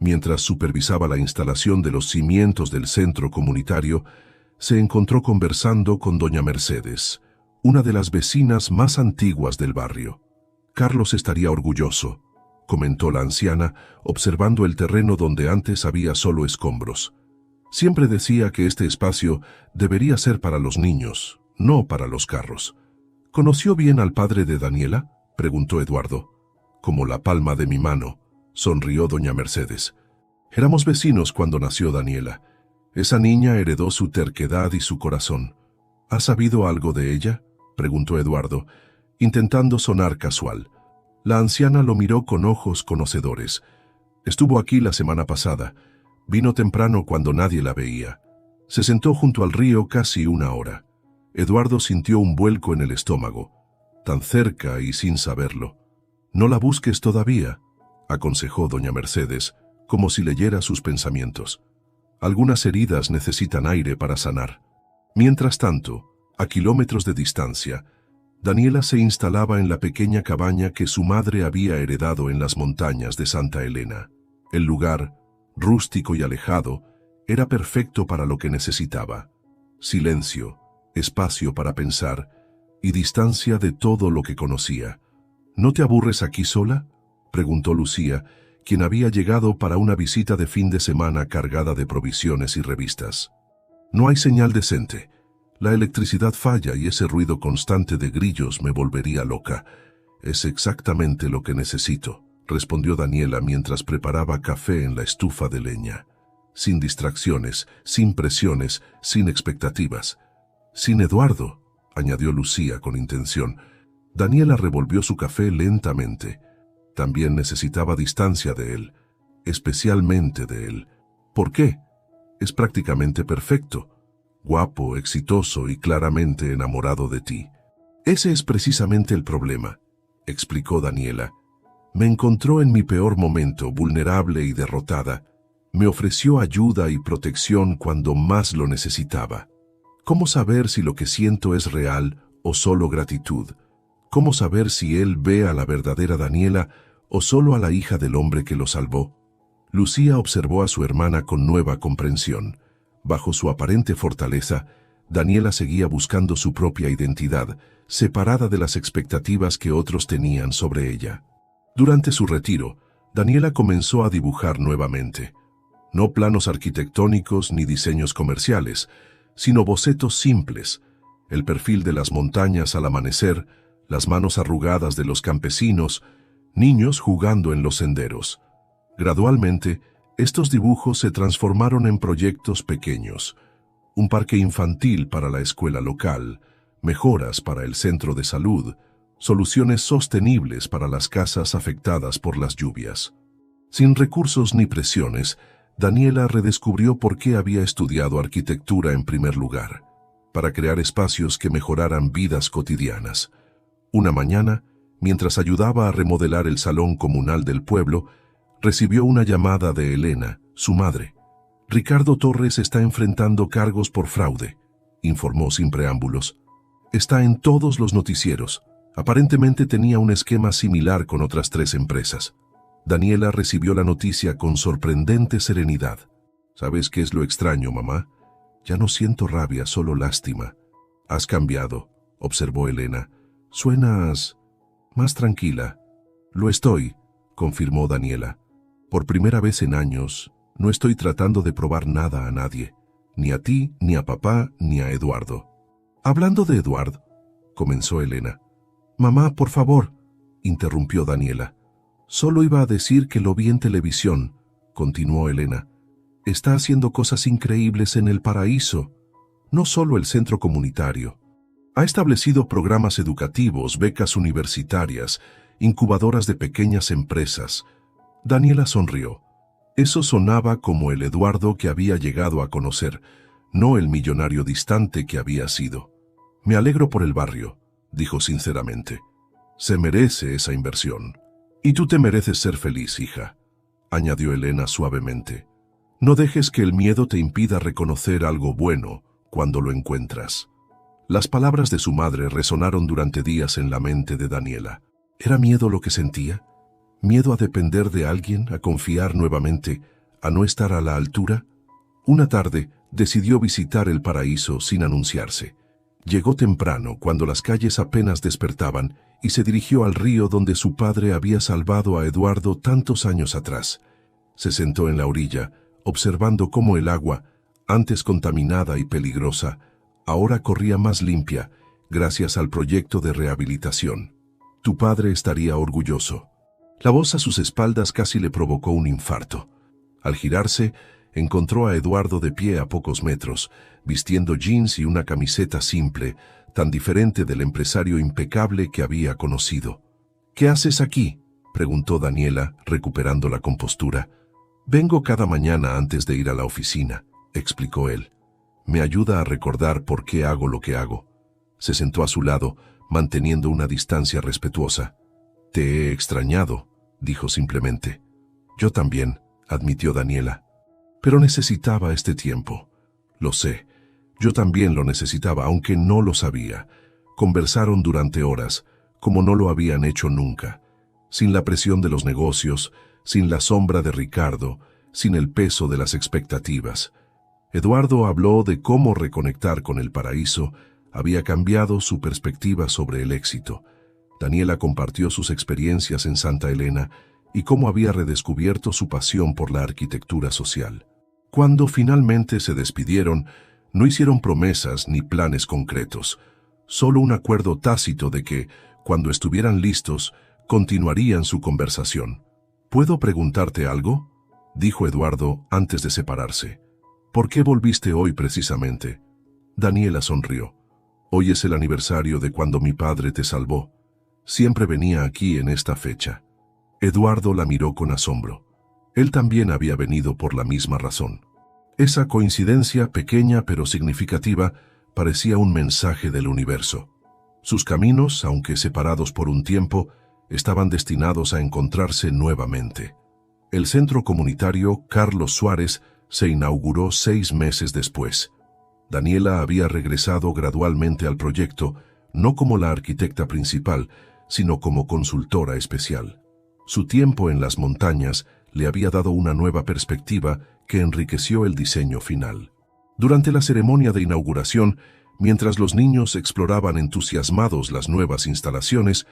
mientras supervisaba la instalación de los cimientos del centro comunitario, se encontró conversando con doña Mercedes, una de las vecinas más antiguas del barrio. Carlos estaría orgulloso, comentó la anciana, observando el terreno donde antes había solo escombros. Siempre decía que este espacio debería ser para los niños, no para los carros. ¿Conoció bien al padre de Daniela?, preguntó Eduardo. Como la palma de mi mano, sonrió doña Mercedes. Éramos vecinos cuando nació Daniela. Esa niña heredó su terquedad y su corazón. ¿Has sabido algo de ella?, preguntó Eduardo, intentando sonar casual. La anciana lo miró con ojos conocedores. Estuvo aquí la semana pasada. Vino temprano cuando nadie la veía. Se sentó junto al río casi 1 hora. Eduardo sintió un vuelco en el estómago, tan cerca y sin saberlo. No la busques todavía, aconsejó doña Mercedes, como si leyera sus pensamientos. Algunas heridas necesitan aire para sanar. Mientras tanto, a kilómetros de distancia, Daniela se instalaba en la pequeña cabaña que su madre había heredado en las montañas de Santa Elena. El lugar, rústico y alejado, era perfecto para lo que necesitaba. Silencio, espacio para pensar y distancia de todo lo que conocía. ¿No te aburres aquí sola?, preguntó Lucía, quien había llegado para una visita de fin de semana cargada de provisiones y revistas. No hay señal decente. La electricidad falla y ese ruido constante de grillos me volvería loca. Es exactamente lo que necesito, respondió Daniela mientras preparaba café en la estufa de leña. Sin distracciones, sin presiones, sin expectativas. Sin Eduardo, añadió Lucía con intención. Daniela revolvió su café lentamente. También necesitaba distancia de él, especialmente de él. ¿Por qué? Es prácticamente perfecto, guapo, exitoso y claramente enamorado de ti. Ese es precisamente el problema, explicó Daniela. Me encontró en mi peor momento, vulnerable y derrotada. Me ofreció ayuda y protección cuando más lo necesitaba. ¿Cómo saber si lo que siento es real o solo gratitud? ¿Cómo saber si él ve a la verdadera Daniela o solo a la hija del hombre que lo salvó? Lucía observó a su hermana con nueva comprensión. Bajo su aparente fortaleza, Daniela seguía buscando su propia identidad, separada de las expectativas que otros tenían sobre ella. Durante su retiro, Daniela comenzó a dibujar nuevamente. No planos arquitectónicos ni diseños comerciales, sino bocetos simples, el perfil de las montañas al amanecer, las manos arrugadas de los campesinos, niños jugando en los senderos. Gradualmente, estos dibujos se transformaron en proyectos pequeños. Un parque infantil para la escuela local, mejoras para el centro de salud, soluciones sostenibles para las casas afectadas por las lluvias. Sin recursos ni presiones, Daniela redescubrió por qué había estudiado arquitectura en primer lugar, para crear espacios que mejoraran vidas cotidianas. Una mañana, mientras ayudaba a remodelar el salón comunal del pueblo, recibió una llamada de Elena, su madre. Ricardo Torres está enfrentando cargos por fraude, informó sin preámbulos. Está en todos los noticieros. Aparentemente tenía un esquema similar con otras 3 empresas. Daniela recibió la noticia con sorprendente serenidad. ¿Sabes qué es lo extraño, mamá? Ya no siento rabia, solo lástima. Has cambiado, observó Elena. Suenas más tranquila. Lo estoy, confirmó Daniela. Por primera vez en años, no estoy tratando de probar nada a nadie. Ni a ti, ni a papá, ni a Eduardo. Hablando de Eduardo, comenzó Elena. Mamá, por favor, interrumpió Daniela. Solo iba a decir que lo vi en televisión, continuó Elena. Está haciendo cosas increíbles en el paraíso, no solo el centro comunitario. Ha establecido programas educativos, becas universitarias, incubadoras de pequeñas empresas. Daniela sonrió. Eso sonaba como el Eduardo que había llegado a conocer, no el millonario distante que había sido. Me alegro por el barrio, dijo sinceramente. Se merece esa inversión. Y tú te mereces ser feliz, hija, añadió Elena suavemente. No dejes que el miedo te impida reconocer algo bueno cuando lo encuentras. Las palabras de su madre resonaron durante días en la mente de Daniela. ¿Era miedo lo que sentía? ¿Miedo a depender de alguien, a confiar nuevamente, a no estar a la altura? Una tarde decidió visitar el paraíso sin anunciarse. Llegó temprano, cuando las calles apenas despertaban, y se dirigió al río donde su padre había salvado a Eduardo tantos años atrás. Se sentó en la orilla, observando cómo el agua, antes contaminada y peligrosa, ahora corría más limpia, gracias al proyecto de rehabilitación. Tu padre estaría orgulloso. La voz a sus espaldas casi le provocó un infarto. Al girarse, encontró a Eduardo de pie a pocos metros, vistiendo jeans y una camiseta simple, tan diferente del empresario impecable que había conocido. ¿Qué haces aquí?, preguntó Daniela, recuperando la compostura. Vengo cada mañana antes de ir a la oficina, explicó él. Me ayuda a recordar por qué hago lo que hago. Se sentó a su lado, manteniendo una distancia respetuosa. Te he extrañado, dijo simplemente. Yo también, admitió Daniela. Pero necesitaba este tiempo. Lo sé. Yo también lo necesitaba, aunque no lo sabía. Conversaron durante horas, como no lo habían hecho nunca. Sin la presión de los negocios, sin la sombra de Ricardo, sin el peso de las expectativas. Eduardo habló de cómo reconectar con el paraíso había cambiado su perspectiva sobre el éxito. Daniela compartió sus experiencias en Santa Elena y cómo había redescubierto su pasión por la arquitectura social. Cuando finalmente se despidieron, no hicieron promesas ni planes concretos, solo un acuerdo tácito de que, cuando estuvieran listos, continuarían su conversación. ¿Puedo preguntarte algo?, dijo Eduardo antes de separarse. ¿Por qué volviste hoy precisamente? Daniela sonrió. Hoy es el aniversario de cuando mi padre te salvó. Siempre venía aquí en esta fecha. Eduardo la miró con asombro. Él también había venido por la misma razón. Esa coincidencia, pequeña pero significativa, parecía un mensaje del universo. Sus caminos, aunque separados por un tiempo, estaban destinados a encontrarse nuevamente. El centro comunitario Carlos Suárez se inauguró 6 meses después. Daniela había regresado gradualmente al proyecto, no como la arquitecta principal, sino como consultora especial. Su tiempo en las montañas le había dado una nueva perspectiva que enriqueció el diseño final. Durante la ceremonia de inauguración, mientras los niños exploraban entusiasmados las nuevas instalaciones,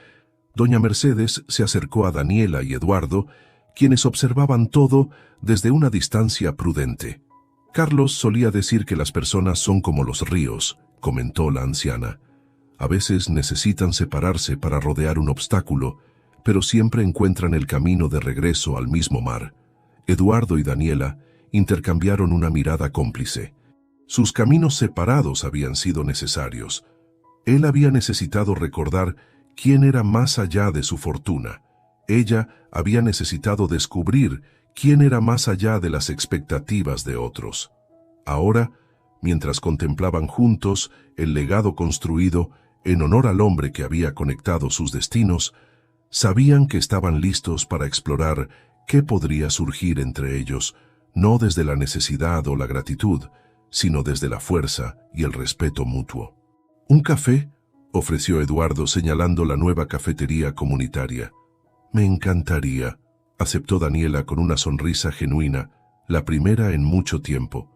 doña Mercedes se acercó a Daniela y Eduardo, quienes observaban todo desde una distancia prudente. Carlos solía decir que las personas son como los ríos, comentó la anciana. A veces necesitan separarse para rodear un obstáculo, pero siempre encuentran el camino de regreso al mismo mar. Eduardo y Daniela intercambiaron una mirada cómplice. Sus caminos separados habían sido necesarios. Él había necesitado recordar quién era más allá de su fortuna. Ella había necesitado descubrir quién era más allá de las expectativas de otros. Ahora, mientras contemplaban juntos el legado construido en honor al hombre que había conectado sus destinos, sabían que estaban listos para explorar qué podría surgir entre ellos, no desde la necesidad o la gratitud, sino desde la fuerza y el respeto mutuo. «¿Un café?», ofreció Eduardo señalando la nueva cafetería comunitaria. «Me encantaría», aceptó Daniela con una sonrisa genuina, la primera en mucho tiempo.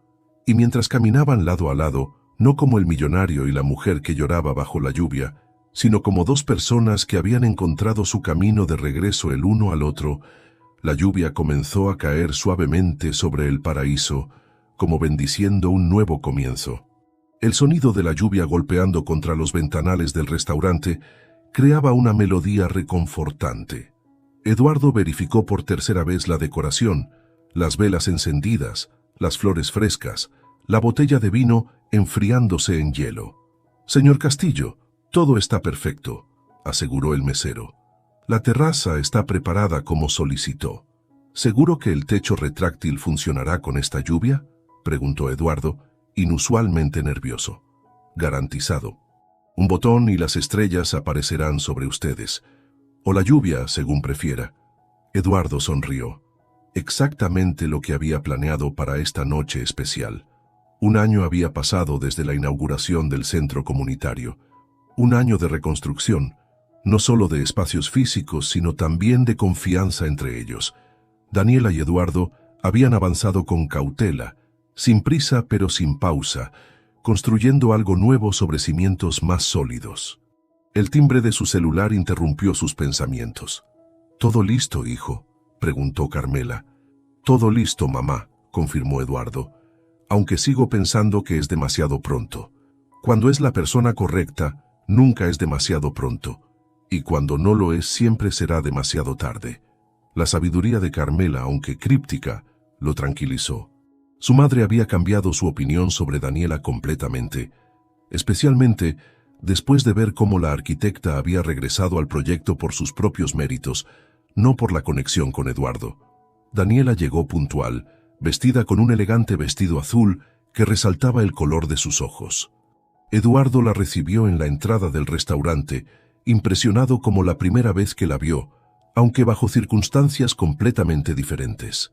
Y mientras caminaban lado a lado, no como el millonario y la mujer que lloraba bajo la lluvia, sino como dos personas que habían encontrado su camino de regreso el uno al otro, la lluvia comenzó a caer suavemente sobre el paraíso, como bendiciendo un nuevo comienzo. El sonido de la lluvia golpeando contra los ventanales del restaurante creaba una melodía reconfortante. Eduardo verificó por tercera vez la decoración, las velas encendidas, las flores frescas, la botella de vino enfriándose en hielo. «Señor Castillo, todo está perfecto», aseguró el mesero. «La terraza está preparada como solicitó». «¿Seguro que el techo retráctil funcionará con esta lluvia?», preguntó Eduardo, inusualmente nervioso. «Garantizado. Un botón y las estrellas aparecerán sobre ustedes. O la lluvia, según prefiera». Eduardo sonrió. Exactamente lo que había planeado para esta noche especial. Un año había pasado desde la inauguración del centro comunitario. Un año de reconstrucción, no solo de espacios físicos, sino también de confianza entre ellos. Daniela y Eduardo habían avanzado con cautela, sin prisa pero sin pausa, construyendo algo nuevo sobre cimientos más sólidos. El timbre de su celular interrumpió sus pensamientos. «¿Todo listo, hijo?», preguntó Carmela. «Todo listo, mamá», confirmó Eduardo, «aunque sigo pensando que es demasiado pronto. Cuando es la persona correcta, nunca es demasiado pronto, y cuando no lo es siempre será demasiado tarde». La sabiduría de Carmela, aunque críptica, lo tranquilizó. Su madre había cambiado su opinión sobre Daniela completamente, especialmente después de ver cómo la arquitecta había regresado al proyecto por sus propios méritos, no por la conexión con Eduardo. Daniela llegó puntual, vestida con un elegante vestido azul que resaltaba el color de sus ojos. Eduardo la recibió en la entrada del restaurante, impresionado como la primera vez que la vio, aunque bajo circunstancias completamente diferentes.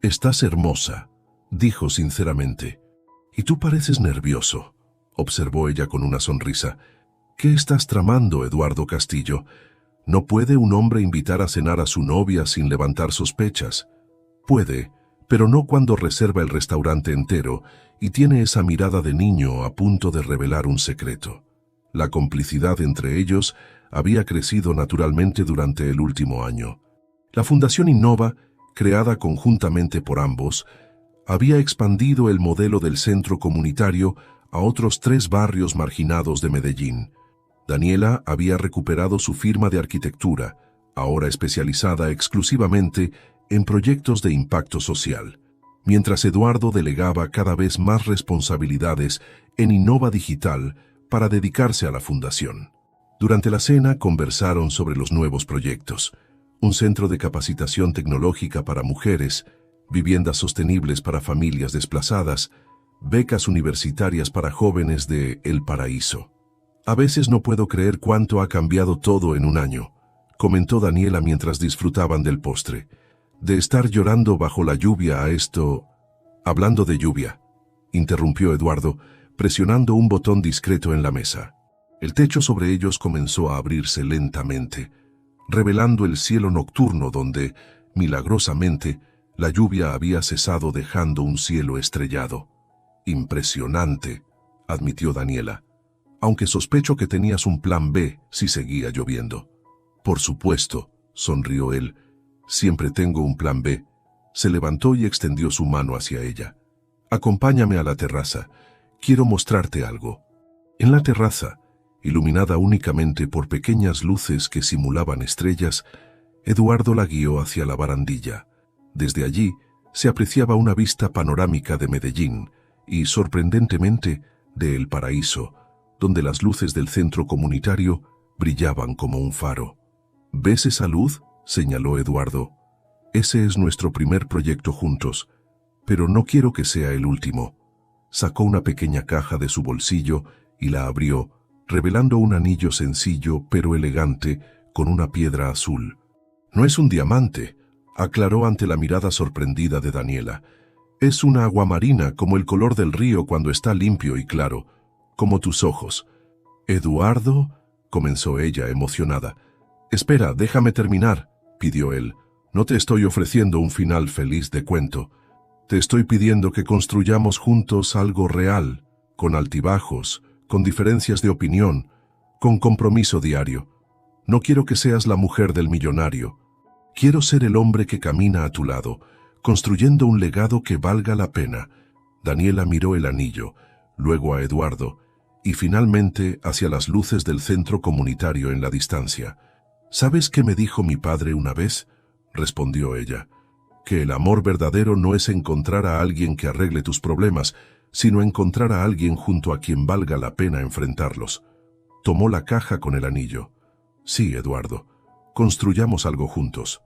Estás hermosa, dijo sinceramente. Y tú pareces nervioso, observó ella con una sonrisa. ¿Qué estás tramando, Eduardo Castillo? No puede un hombre invitar a cenar a su novia sin levantar sospechas. Puede, pero no cuando reserva el restaurante entero y tiene esa mirada de niño a punto de revelar un secreto. La complicidad entre ellos había crecido naturalmente durante el último año. La Fundación Innova, creada conjuntamente por ambos, había expandido el modelo del centro comunitario a otros 3 barrios marginados de Medellín. Daniela había recuperado su firma de arquitectura, ahora especializada exclusivamente en proyectos de impacto social, mientras Eduardo delegaba cada vez más responsabilidades en Innova Digital para dedicarse a la fundación. Durante la cena conversaron sobre los nuevos proyectos: un centro de capacitación tecnológica para mujeres, viviendas sostenibles para familias desplazadas, becas universitarias para jóvenes de El Paraíso. A veces no puedo creer cuánto ha cambiado todo en un año, comentó Daniela mientras disfrutaban del postre. De estar llorando bajo la lluvia a esto... Hablando de lluvia, interrumpió Eduardo, presionando un botón discreto en la mesa. El techo sobre ellos comenzó a abrirse lentamente, revelando el cielo nocturno donde, milagrosamente, la lluvia había cesado dejando un cielo estrellado. Impresionante, admitió Daniela. Aunque sospecho que tenías un plan B si seguía lloviendo. Por supuesto, sonrió él. Siempre tengo un plan B. Se levantó y extendió su mano hacia ella. Acompáñame a la terraza. Quiero mostrarte algo. En la terraza, iluminada únicamente por pequeñas luces que simulaban estrellas, Eduardo la guió hacia la barandilla. Desde allí se apreciaba una vista panorámica de Medellín y, sorprendentemente, de El Paraíso, donde las luces del centro comunitario brillaban como un faro. ¿Ves esa luz?, señaló Eduardo. Ese es nuestro primer proyecto juntos, pero no quiero que sea el último. Sacó una pequeña caja de su bolsillo y la abrió, revelando un anillo sencillo pero elegante con una piedra azul. No es un diamante, aclaró ante la mirada sorprendida de Daniela. Es una aguamarina como el color del río cuando está limpio y claro, como tus ojos. Eduardo, comenzó ella emocionada. Espera, déjame terminar, pidió él. No te estoy ofreciendo un final feliz de cuento. Te estoy pidiendo que construyamos juntos algo real, con altibajos, con diferencias de opinión, con compromiso diario. No quiero que seas la mujer del millonario. Quiero ser el hombre que camina a tu lado, construyendo un legado que valga la pena. Daniela miró el anillo, luego a Eduardo, y finalmente hacia las luces del centro comunitario en la distancia. ¿Sabes qué me dijo mi padre una vez?, respondió ella. Que el amor verdadero no es encontrar a alguien que arregle tus problemas, sino encontrar a alguien junto a quien valga la pena enfrentarlos. Tomó la caja con el anillo. Sí, Eduardo, construyamos algo juntos.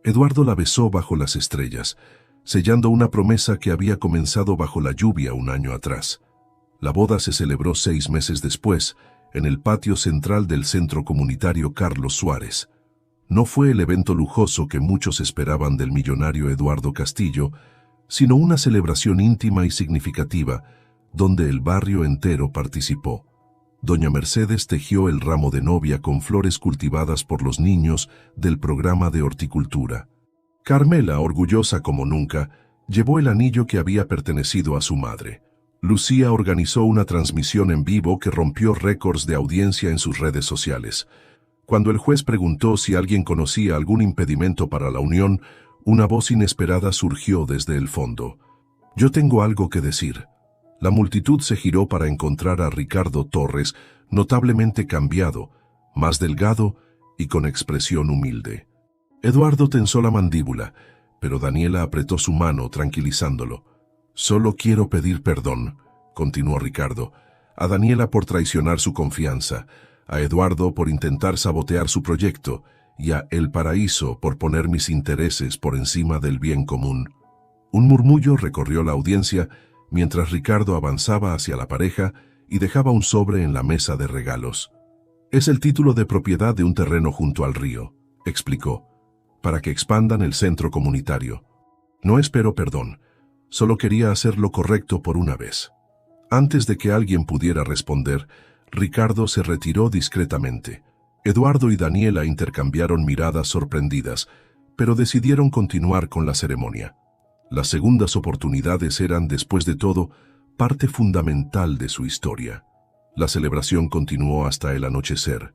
Eduardo la besó bajo las estrellas, sellando una promesa que había comenzado bajo la lluvia un año atrás. La boda se celebró 6 meses después, en el patio central del centro comunitario Carlos Suárez. No fue el evento lujoso que muchos esperaban del millonario Eduardo Castillo, sino una celebración íntima y significativa, donde el barrio entero participó. Doña Mercedes tejió el ramo de novia con flores cultivadas por los niños del programa de horticultura. Carmela, orgullosa como nunca, llevó el anillo que había pertenecido a su madre. Lucía organizó una transmisión en vivo que rompió récords de audiencia en sus redes sociales. Cuando el juez preguntó si alguien conocía algún impedimento para la unión, una voz inesperada surgió desde el fondo. Yo tengo algo que decir. La multitud se giró para encontrar a Ricardo Torres, notablemente cambiado, más delgado y con expresión humilde. Eduardo tensó la mandíbula, pero Daniela apretó su mano tranquilizándolo. Solo quiero pedir perdón, continuó Ricardo, a Daniela por traicionar su confianza, a Eduardo por intentar sabotear su proyecto y a El Paraíso por poner mis intereses por encima del bien común. Un murmullo recorrió la audiencia mientras Ricardo avanzaba hacia la pareja y dejaba un sobre en la mesa de regalos. Es el título de propiedad de un terreno junto al río, explicó, para que expandan el centro comunitario. No espero perdón. Solo quería hacer lo correcto por una vez. Antes de que alguien pudiera responder, Ricardo se retiró discretamente. Eduardo y Daniela intercambiaron miradas sorprendidas, pero decidieron continuar con la ceremonia. Las segundas oportunidades eran, después de todo, parte fundamental de su historia. La celebración continuó hasta el anochecer.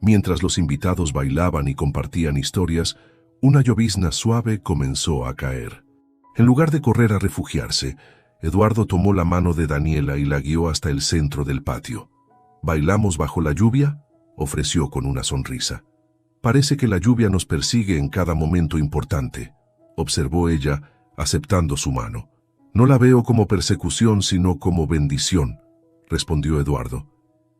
Mientras los invitados bailaban y compartían historias, una llovizna suave comenzó a caer. En lugar de correr a refugiarse, Eduardo tomó la mano de Daniela y la guió hasta el centro del patio. ¿Bailamos bajo la lluvia?, ofreció con una sonrisa. Parece que la lluvia nos persigue en cada momento importante, observó ella, aceptando su mano. No la veo como persecución, sino como bendición, respondió Eduardo.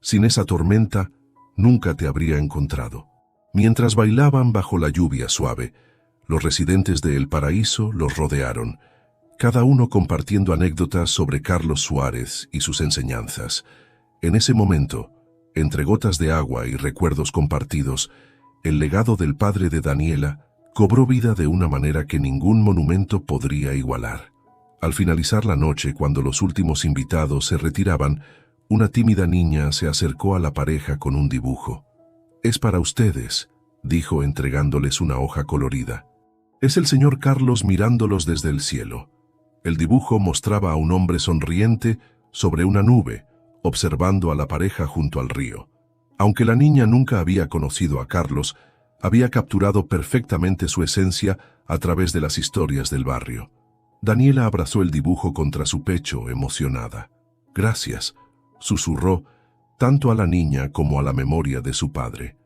Sin esa tormenta, nunca te habría encontrado. Mientras bailaban bajo la lluvia suave, los residentes de El Paraíso los rodearon, cada uno compartiendo anécdotas sobre Carlos Suárez y sus enseñanzas. En ese momento, entre gotas de agua y recuerdos compartidos, el legado del padre de Daniela cobró vida de una manera que ningún monumento podría igualar. Al finalizar la noche, cuando los últimos invitados se retiraban, una tímida niña se acercó a la pareja con un dibujo. «Es para ustedes», dijo entregándoles una hoja colorida. «Es el señor Carlos mirándolos desde el cielo». El dibujo mostraba a un hombre sonriente sobre una nube, observando a la pareja junto al río. Aunque la niña nunca había conocido a Carlos, había capturado perfectamente su esencia a través de las historias del barrio. Daniela abrazó el dibujo contra su pecho, emocionada. «Gracias», susurró, tanto a la niña como a la memoria de su padre.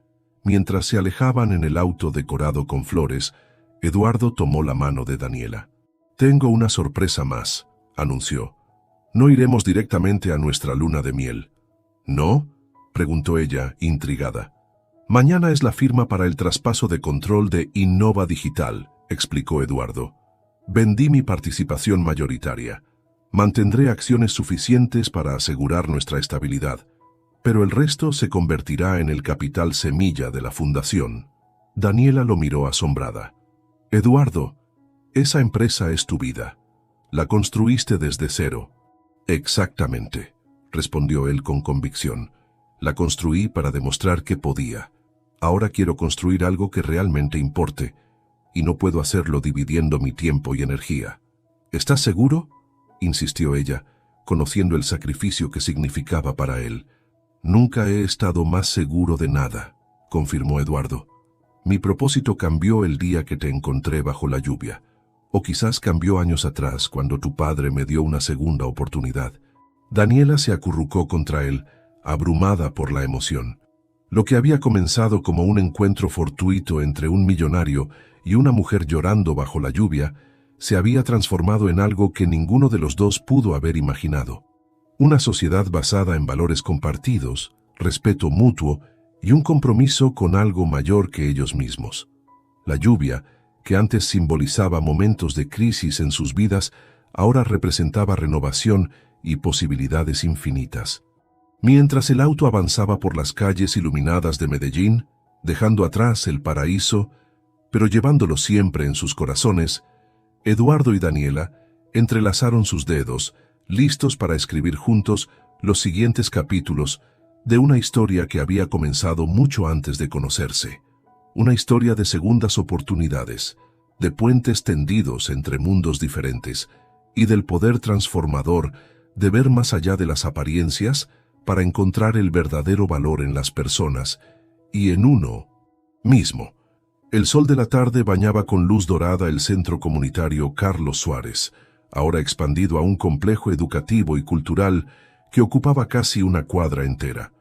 Mientras se alejaban en el auto decorado con flores, Eduardo tomó la mano de Daniela. «Tengo una sorpresa más», anunció. «No iremos directamente a nuestra luna de miel». «¿No?», preguntó ella, intrigada. «Mañana es la firma para el traspaso de control de Innova Digital», explicó Eduardo. «Vendí mi participación mayoritaria. Mantendré acciones suficientes para asegurar nuestra estabilidad, pero el resto se convertirá en el capital semilla de la fundación». Daniela lo miró asombrada. «Eduardo, esa empresa es tu vida. La construiste desde cero». «Exactamente», respondió él con convicción. «La construí para demostrar que podía. Ahora quiero construir algo que realmente importe, y no puedo hacerlo dividiendo mi tiempo y energía». «¿Estás seguro?», insistió ella, conociendo el sacrificio que significaba para él. «Nunca he estado más seguro de nada», confirmó Eduardo. «Mi propósito cambió el día que te encontré bajo la lluvia. O quizás cambió años atrás, cuando tu padre me dio una segunda oportunidad». Daniela se acurrucó contra él, abrumada por la emoción. Lo que había comenzado como un encuentro fortuito entre un millonario y una mujer llorando bajo la lluvia, se había transformado en algo que ninguno de los dos pudo haber imaginado. Una sociedad basada en valores compartidos, respeto mutuo y un compromiso con algo mayor que ellos mismos. La lluvia, que antes simbolizaba momentos de crisis en sus vidas, ahora representaba renovación y posibilidades infinitas. Mientras el auto avanzaba por las calles iluminadas de Medellín, dejando atrás El Paraíso, pero llevándolo siempre en sus corazones, Eduardo y Daniela entrelazaron sus dedos, listos para escribir juntos los siguientes capítulos de una historia que había comenzado mucho antes de conocerse. Una historia de segundas oportunidades, de puentes tendidos entre mundos diferentes y del poder transformador de ver más allá de las apariencias para encontrar el verdadero valor en las personas y en uno mismo. El sol de la tarde bañaba con luz dorada el centro comunitario Carlos Suárez, ahora expandido a un complejo educativo y cultural que ocupaba casi una cuadra entera.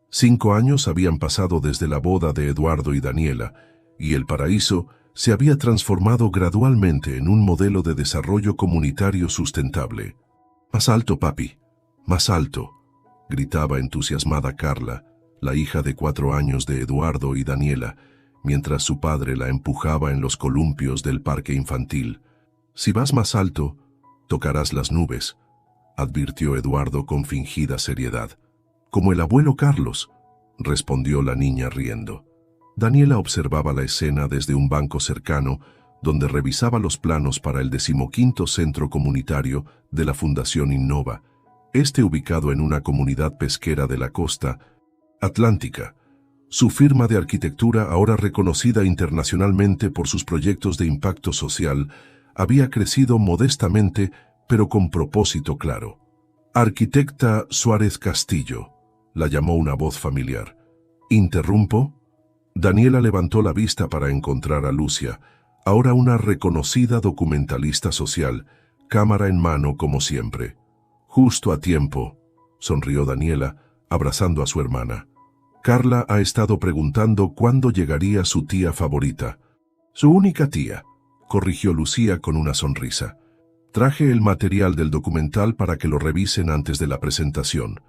5 años habían pasado desde la boda de Eduardo y Daniela, y El Paraíso se había transformado gradualmente en un modelo de desarrollo comunitario sustentable. «Más alto, papi, más alto», gritaba entusiasmada Carla, la hija de 4 años de Eduardo y Daniela, mientras su padre la empujaba en los columpios del parque infantil. «Si vas más alto, tocarás las nubes», advirtió Eduardo con fingida seriedad. «Como el abuelo Carlos», respondió la niña riendo. Daniela observaba la escena desde un banco cercano, donde revisaba los planos para el 15º centro comunitario de la Fundación Innova, ubicado en una comunidad pesquera de la costa atlántica. Su firma de arquitectura, ahora reconocida internacionalmente por sus proyectos de impacto social, había crecido modestamente, pero con propósito claro. Arquitecta Suárez Castillo, la llamó una voz familiar. ¿Interrumpo? Daniela levantó la vista para encontrar a Lucia, ahora una reconocida documentalista social, cámara en mano como siempre. Justo a tiempo, sonrió Daniela, abrazando a su hermana. Carla ha estado preguntando cuándo llegaría su tía favorita. Su única tía, corrigió Lucía con una sonrisa. Traje el material del documental para que lo revisen antes de la presentación.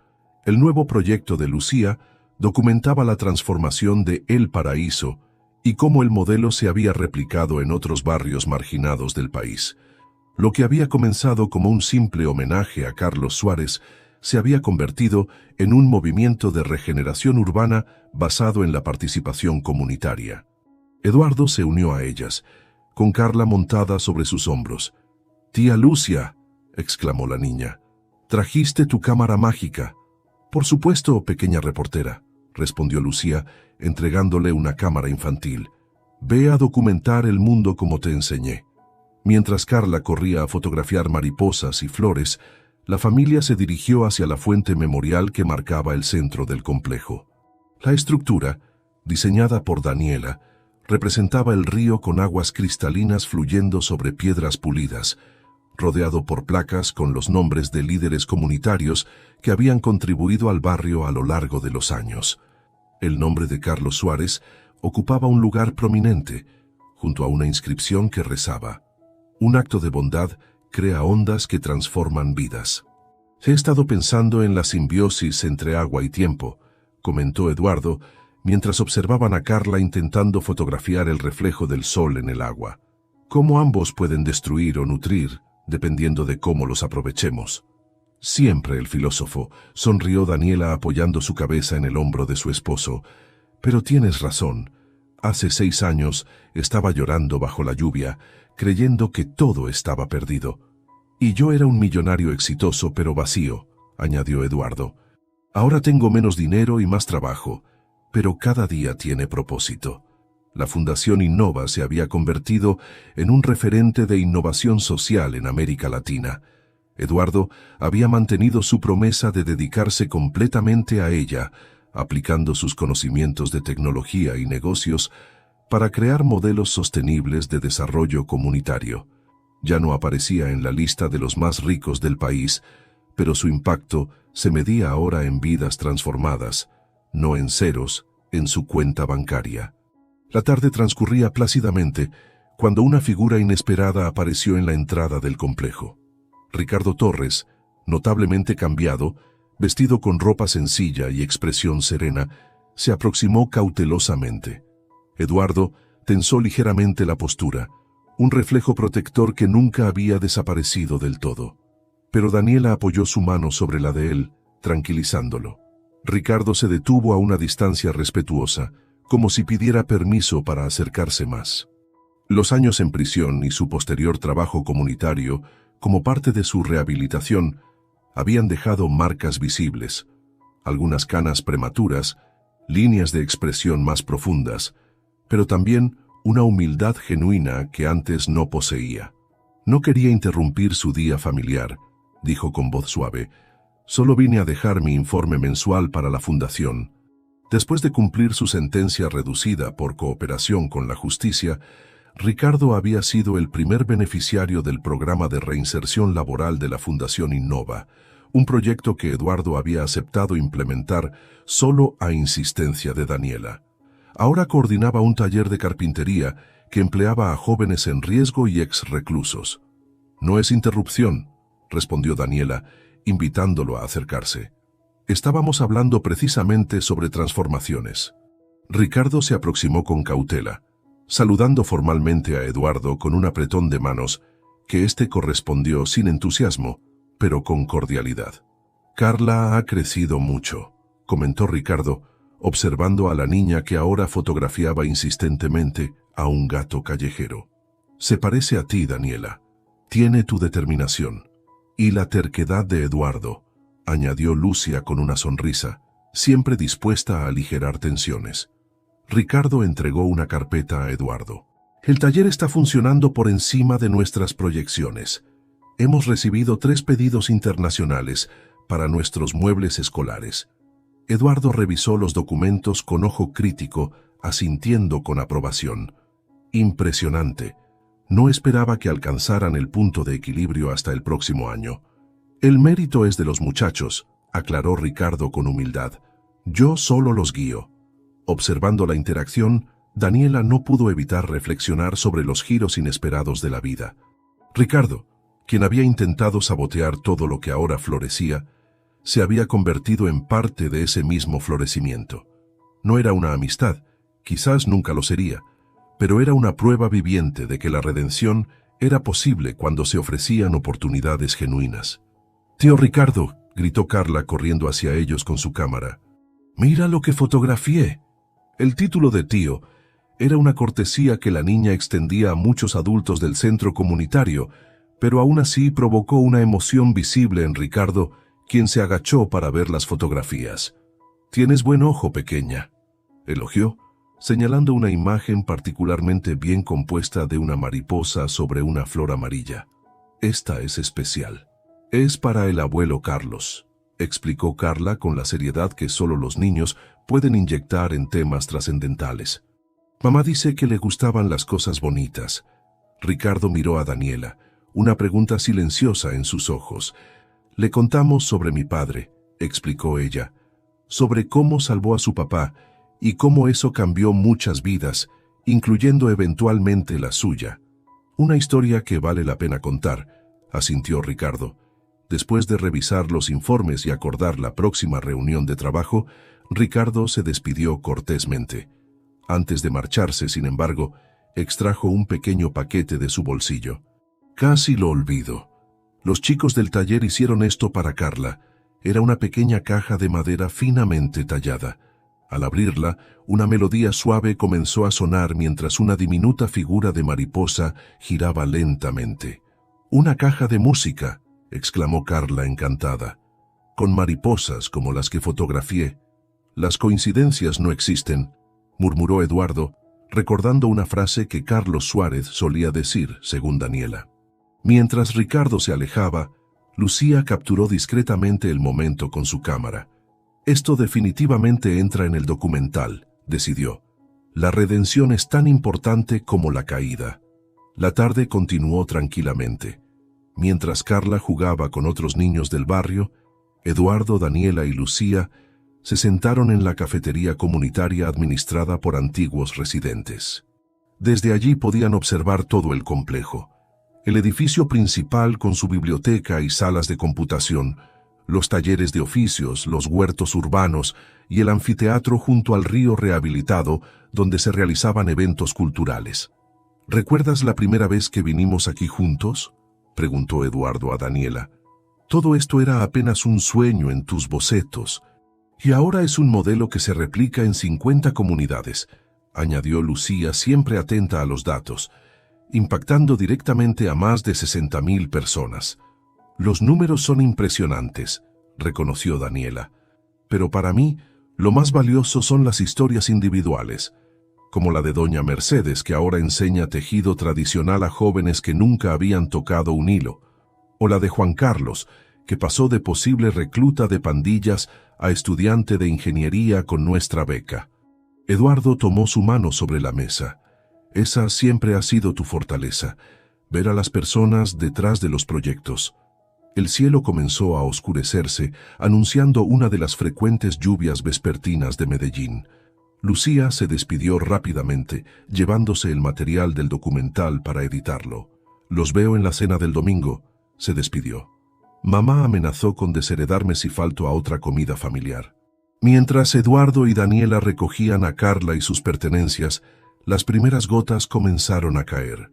El nuevo proyecto de Lucía documentaba la transformación de El Paraíso y cómo el modelo se había replicado en otros barrios marginados del país. Lo que había comenzado como un simple homenaje a Carlos Suárez se había convertido en un movimiento de regeneración urbana basado en la participación comunitaria. Eduardo se unió a ellas, con Carla montada sobre sus hombros. «Tía Lucia», exclamó la niña, «trajiste tu cámara mágica». «Por supuesto, pequeña reportera», respondió Lucía, entregándole una cámara infantil. «Ve a documentar el mundo como te enseñé». Mientras Carla corría a fotografiar mariposas y flores, la familia se dirigió hacia la fuente memorial que marcaba el centro del complejo. La estructura, diseñada por Daniela, representaba el río con aguas cristalinas fluyendo sobre piedras pulidas, rodeado por placas con los nombres de líderes comunitarios que habían contribuido al barrio a lo largo de los años. El nombre de Carlos Suárez ocupaba un lugar prominente, junto a una inscripción que rezaba: «Un acto de bondad crea ondas que transforman vidas». «He estado pensando en la simbiosis entre agua y tiempo», comentó Eduardo, mientras observaban a Carla intentando fotografiar el reflejo del sol en el agua. «Cómo ambos pueden destruir o nutrir, dependiendo de cómo los aprovechemos». «Siempre el filósofo», sonrió Daniela apoyando su cabeza en el hombro de su esposo. «Pero tienes razón. Hace 6 años estaba llorando bajo la lluvia, creyendo que todo estaba perdido. Y yo era un millonario exitoso pero vacío», añadió Eduardo. «Ahora tengo menos dinero y más trabajo, pero cada día tiene propósito». La Fundación Innova se había convertido en un referente de innovación social en América Latina. Eduardo había mantenido su promesa de dedicarse completamente a ella, aplicando sus conocimientos de tecnología y negocios para crear modelos sostenibles de desarrollo comunitario. Ya no aparecía en la lista de los más ricos del país, pero su impacto se medía ahora en vidas transformadas, no en ceros, en su cuenta bancaria. La tarde transcurría plácidamente cuando una figura inesperada apareció en la entrada del complejo. Ricardo Torres, notablemente cambiado, vestido con ropa sencilla y expresión serena, se aproximó cautelosamente. Eduardo tensó ligeramente la postura, un reflejo protector que nunca había desaparecido del todo. Pero Daniela apoyó su mano sobre la de él, tranquilizándolo. Ricardo se detuvo a una distancia respetuosa, como si pidiera permiso para acercarse más. Los años en prisión y su posterior trabajo comunitario, como parte de su rehabilitación, habían dejado marcas visibles, algunas canas prematuras, líneas de expresión más profundas, pero también una humildad genuina que antes no poseía. «No quería interrumpir su día familiar», dijo con voz suave. «Solo vine a dejar mi informe mensual para la fundación». Después de cumplir su sentencia reducida por cooperación con la justicia, Ricardo había sido el primer beneficiario del programa de reinserción laboral de la Fundación Innova, un proyecto que Eduardo había aceptado implementar solo a insistencia de Daniela. Ahora coordinaba un taller de carpintería que empleaba a jóvenes en riesgo y ex-reclusos. «No es interrupción», respondió Daniela, invitándolo a acercarse. «Estábamos hablando precisamente sobre transformaciones». Ricardo se aproximó con cautela, saludando formalmente a Eduardo con un apretón de manos que éste correspondió sin entusiasmo, pero con cordialidad. «Carla ha crecido mucho», comentó Ricardo, observando a la niña que ahora fotografiaba insistentemente a un gato callejero. Se parece a ti, Daniela. Tiene tu determinación. Y la terquedad de Eduardo, añadió Lucia con una sonrisa, siempre dispuesta a aligerar tensiones. Ricardo entregó una carpeta a Eduardo. El taller está funcionando por encima de nuestras proyecciones. Hemos recibido 3 pedidos internacionales para nuestros muebles escolares. Eduardo revisó los documentos con ojo crítico, asintiendo con aprobación. Impresionante. No esperaba que alcanzaran el punto de equilibrio hasta el próximo año. El mérito es de los muchachos, aclaró Ricardo con humildad. Yo solo los guío. Observando la interacción, Daniela no pudo evitar reflexionar sobre los giros inesperados de la vida. Ricardo, quien había intentado sabotear todo lo que ahora florecía, se había convertido en parte de ese mismo florecimiento. No era una amistad, quizás nunca lo sería, pero era una prueba viviente de que la redención era posible cuando se ofrecían oportunidades genuinas. «Tío Ricardo», gritó Carla corriendo hacia ellos con su cámara. «Mira lo que fotografié». El título de tío era una cortesía que la niña extendía a muchos adultos del centro comunitario, pero aún así provocó una emoción visible en Ricardo, quien se agachó para ver las fotografías. «Tienes buen ojo, pequeña», elogió, señalando una imagen particularmente bien compuesta de una mariposa sobre una flor amarilla. «Esta es especial. Es para el abuelo Carlos», explicó Carla con la seriedad que solo los niños pueden inyectar en temas trascendentales. «Mamá dice que le gustaban las cosas bonitas». Ricardo miró a Daniela, una pregunta silenciosa en sus ojos. «Le contamos sobre mi padre», explicó ella, «sobre cómo salvó a su papá y cómo eso cambió muchas vidas, incluyendo eventualmente la suya. Una historia que vale la pena contar», asintió Ricardo. Después de revisar los informes y acordar la próxima reunión de trabajo, Ricardo se despidió cortésmente. Antes de marcharse, sin embargo, extrajo un pequeño paquete de su bolsillo. «Casi lo olvido. Los chicos del taller hicieron esto para Carla. Era una pequeña caja de madera finamente tallada. Al abrirla, una melodía suave comenzó a sonar mientras una diminuta figura de mariposa giraba lentamente. «¡Una caja de música!», exclamó Carla encantada. «Con mariposas como las que fotografié. Las coincidencias no existen», murmuró Eduardo, recordando una frase que Carlos Suárez solía decir, según Daniela. Mientras Ricardo se alejaba, Lucía capturó discretamente el momento con su cámara. «Esto definitivamente entra en el documental», decidió. «La redención es tan importante como la caída». La tarde continuó tranquilamente. Mientras Carla jugaba con otros niños del barrio, Eduardo, Daniela y Lucía se sentaron en la cafetería comunitaria administrada por antiguos residentes. Desde allí podían observar todo el complejo. El edificio principal con su biblioteca y salas de computación, los talleres de oficios, los huertos urbanos y el anfiteatro junto al río rehabilitado donde se realizaban eventos culturales. «¿Recuerdas la primera vez que vinimos aquí juntos?», preguntó Eduardo a Daniela. «Todo esto era apenas un sueño en tus bocetos, y ahora es un modelo que se replica en 50 comunidades», añadió Lucía, siempre atenta a los datos, impactando directamente a más de 60.000 personas. «Los números son impresionantes», reconoció Daniela. «Pero para mí, lo más valioso son las historias individuales, como la de doña Mercedes, que ahora enseña tejido tradicional a jóvenes que nunca habían tocado un hilo, o la de Juan Carlos, que pasó de posible recluta de pandillas a estudiante de ingeniería con nuestra beca». Eduardo tomó su mano sobre la mesa. «Esa siempre ha sido tu fortaleza, ver a las personas detrás de los proyectos». El cielo comenzó a oscurecerse, anunciando una de las frecuentes lluvias vespertinas de Medellín. Lucía se despidió rápidamente, llevándose el material del documental para editarlo. «Los veo en la cena del domingo», se despidió. «Mamá amenazó con desheredarme si falto a otra comida familiar». Mientras Eduardo y Daniela recogían a Carla y sus pertenencias, las primeras gotas comenzaron a caer.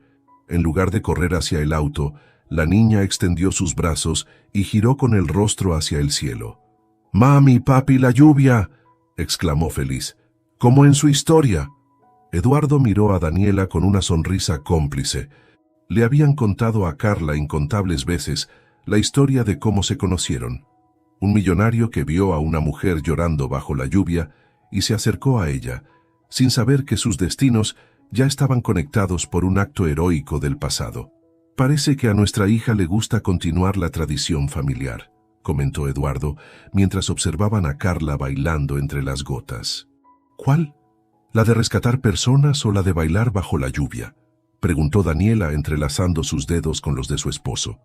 En lugar de correr hacia el auto, la niña extendió sus brazos y giró con el rostro hacia el cielo. «¡Mami, papi, la lluvia!», exclamó feliz. «Como en su historia». Eduardo miró a Daniela con una sonrisa cómplice. Le habían contado a Carla incontables veces la historia de cómo se conocieron. Un millonario que vio a una mujer llorando bajo la lluvia y se acercó a ella, sin saber que sus destinos ya estaban conectados por un acto heroico del pasado. «Parece que a nuestra hija le gusta continuar la tradición familiar», comentó Eduardo, mientras observaban a Carla bailando entre las gotas. «¿Cuál? ¿La de rescatar personas o la de bailar bajo la lluvia?», preguntó Daniela entrelazando sus dedos con los de su esposo.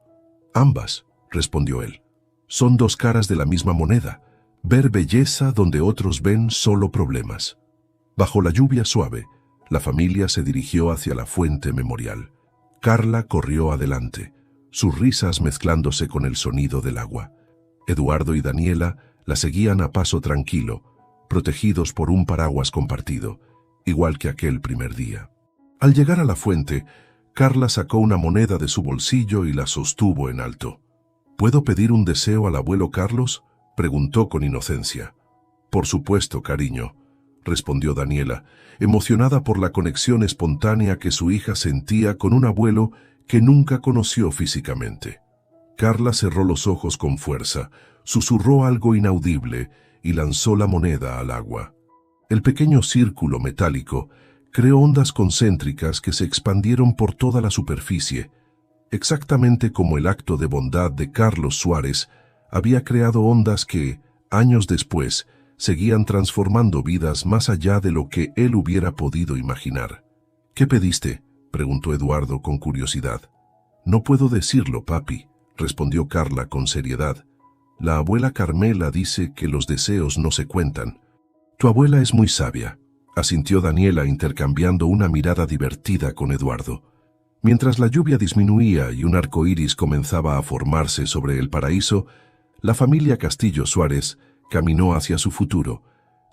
«Ambas», respondió él. «Son dos caras de la misma moneda. Ver belleza donde otros ven solo problemas». Bajo la lluvia suave, la familia se dirigió hacia la fuente memorial. Carla corrió adelante, sus risas mezclándose con el sonido del agua. Eduardo y Daniela la seguían a paso tranquilo, protegidos por un paraguas compartido, igual que aquel primer día. Al llegar a la fuente, Carla sacó una moneda de su bolsillo y la sostuvo en alto. «¿Puedo pedir un deseo al abuelo Carlos?», preguntó con inocencia. «Por supuesto, cariño», respondió Daniela, emocionada por la conexión espontánea que su hija sentía con un abuelo que nunca conoció físicamente. Carla cerró los ojos con fuerza, susurró algo inaudible y lanzó la moneda al agua. El pequeño círculo metálico creó ondas concéntricas que se expandieron por toda la superficie, exactamente como el acto de bondad de Carlos Suárez había creado ondas que, años después, seguían transformando vidas más allá de lo que él hubiera podido imaginar. «¿Qué pediste?», preguntó Eduardo con curiosidad. «No puedo decirlo, papi», respondió Carla con seriedad. «La abuela Carmela dice que los deseos no se cuentan». «Tu abuela es muy sabia», asintió Daniela intercambiando una mirada divertida con Eduardo. Mientras la lluvia disminuía y un arco iris comenzaba a formarse sobre el paraíso, la familia Castillo Suárez caminó hacia su futuro,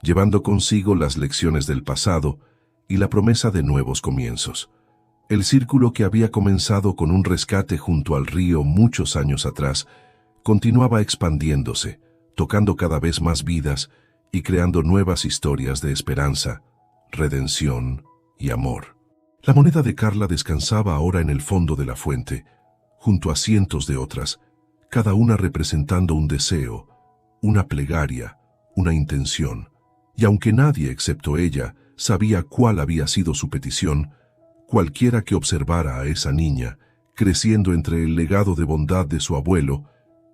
llevando consigo las lecciones del pasado y la promesa de nuevos comienzos. El círculo que había comenzado con un rescate junto al río muchos años atrás, continuaba expandiéndose, tocando cada vez más vidas y creando nuevas historias de esperanza, redención y amor. La moneda de Carla descansaba ahora en el fondo de la fuente, junto a cientos de otras, cada una representando un deseo, una plegaria, una intención, y aunque nadie excepto ella sabía cuál había sido su petición, cualquiera que observara a esa niña, creciendo entre el legado de bondad de su abuelo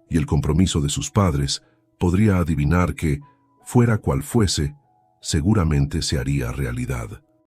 y el compromiso de sus padres, podría adivinar que, fuera cual fuese, seguramente se haría realidad.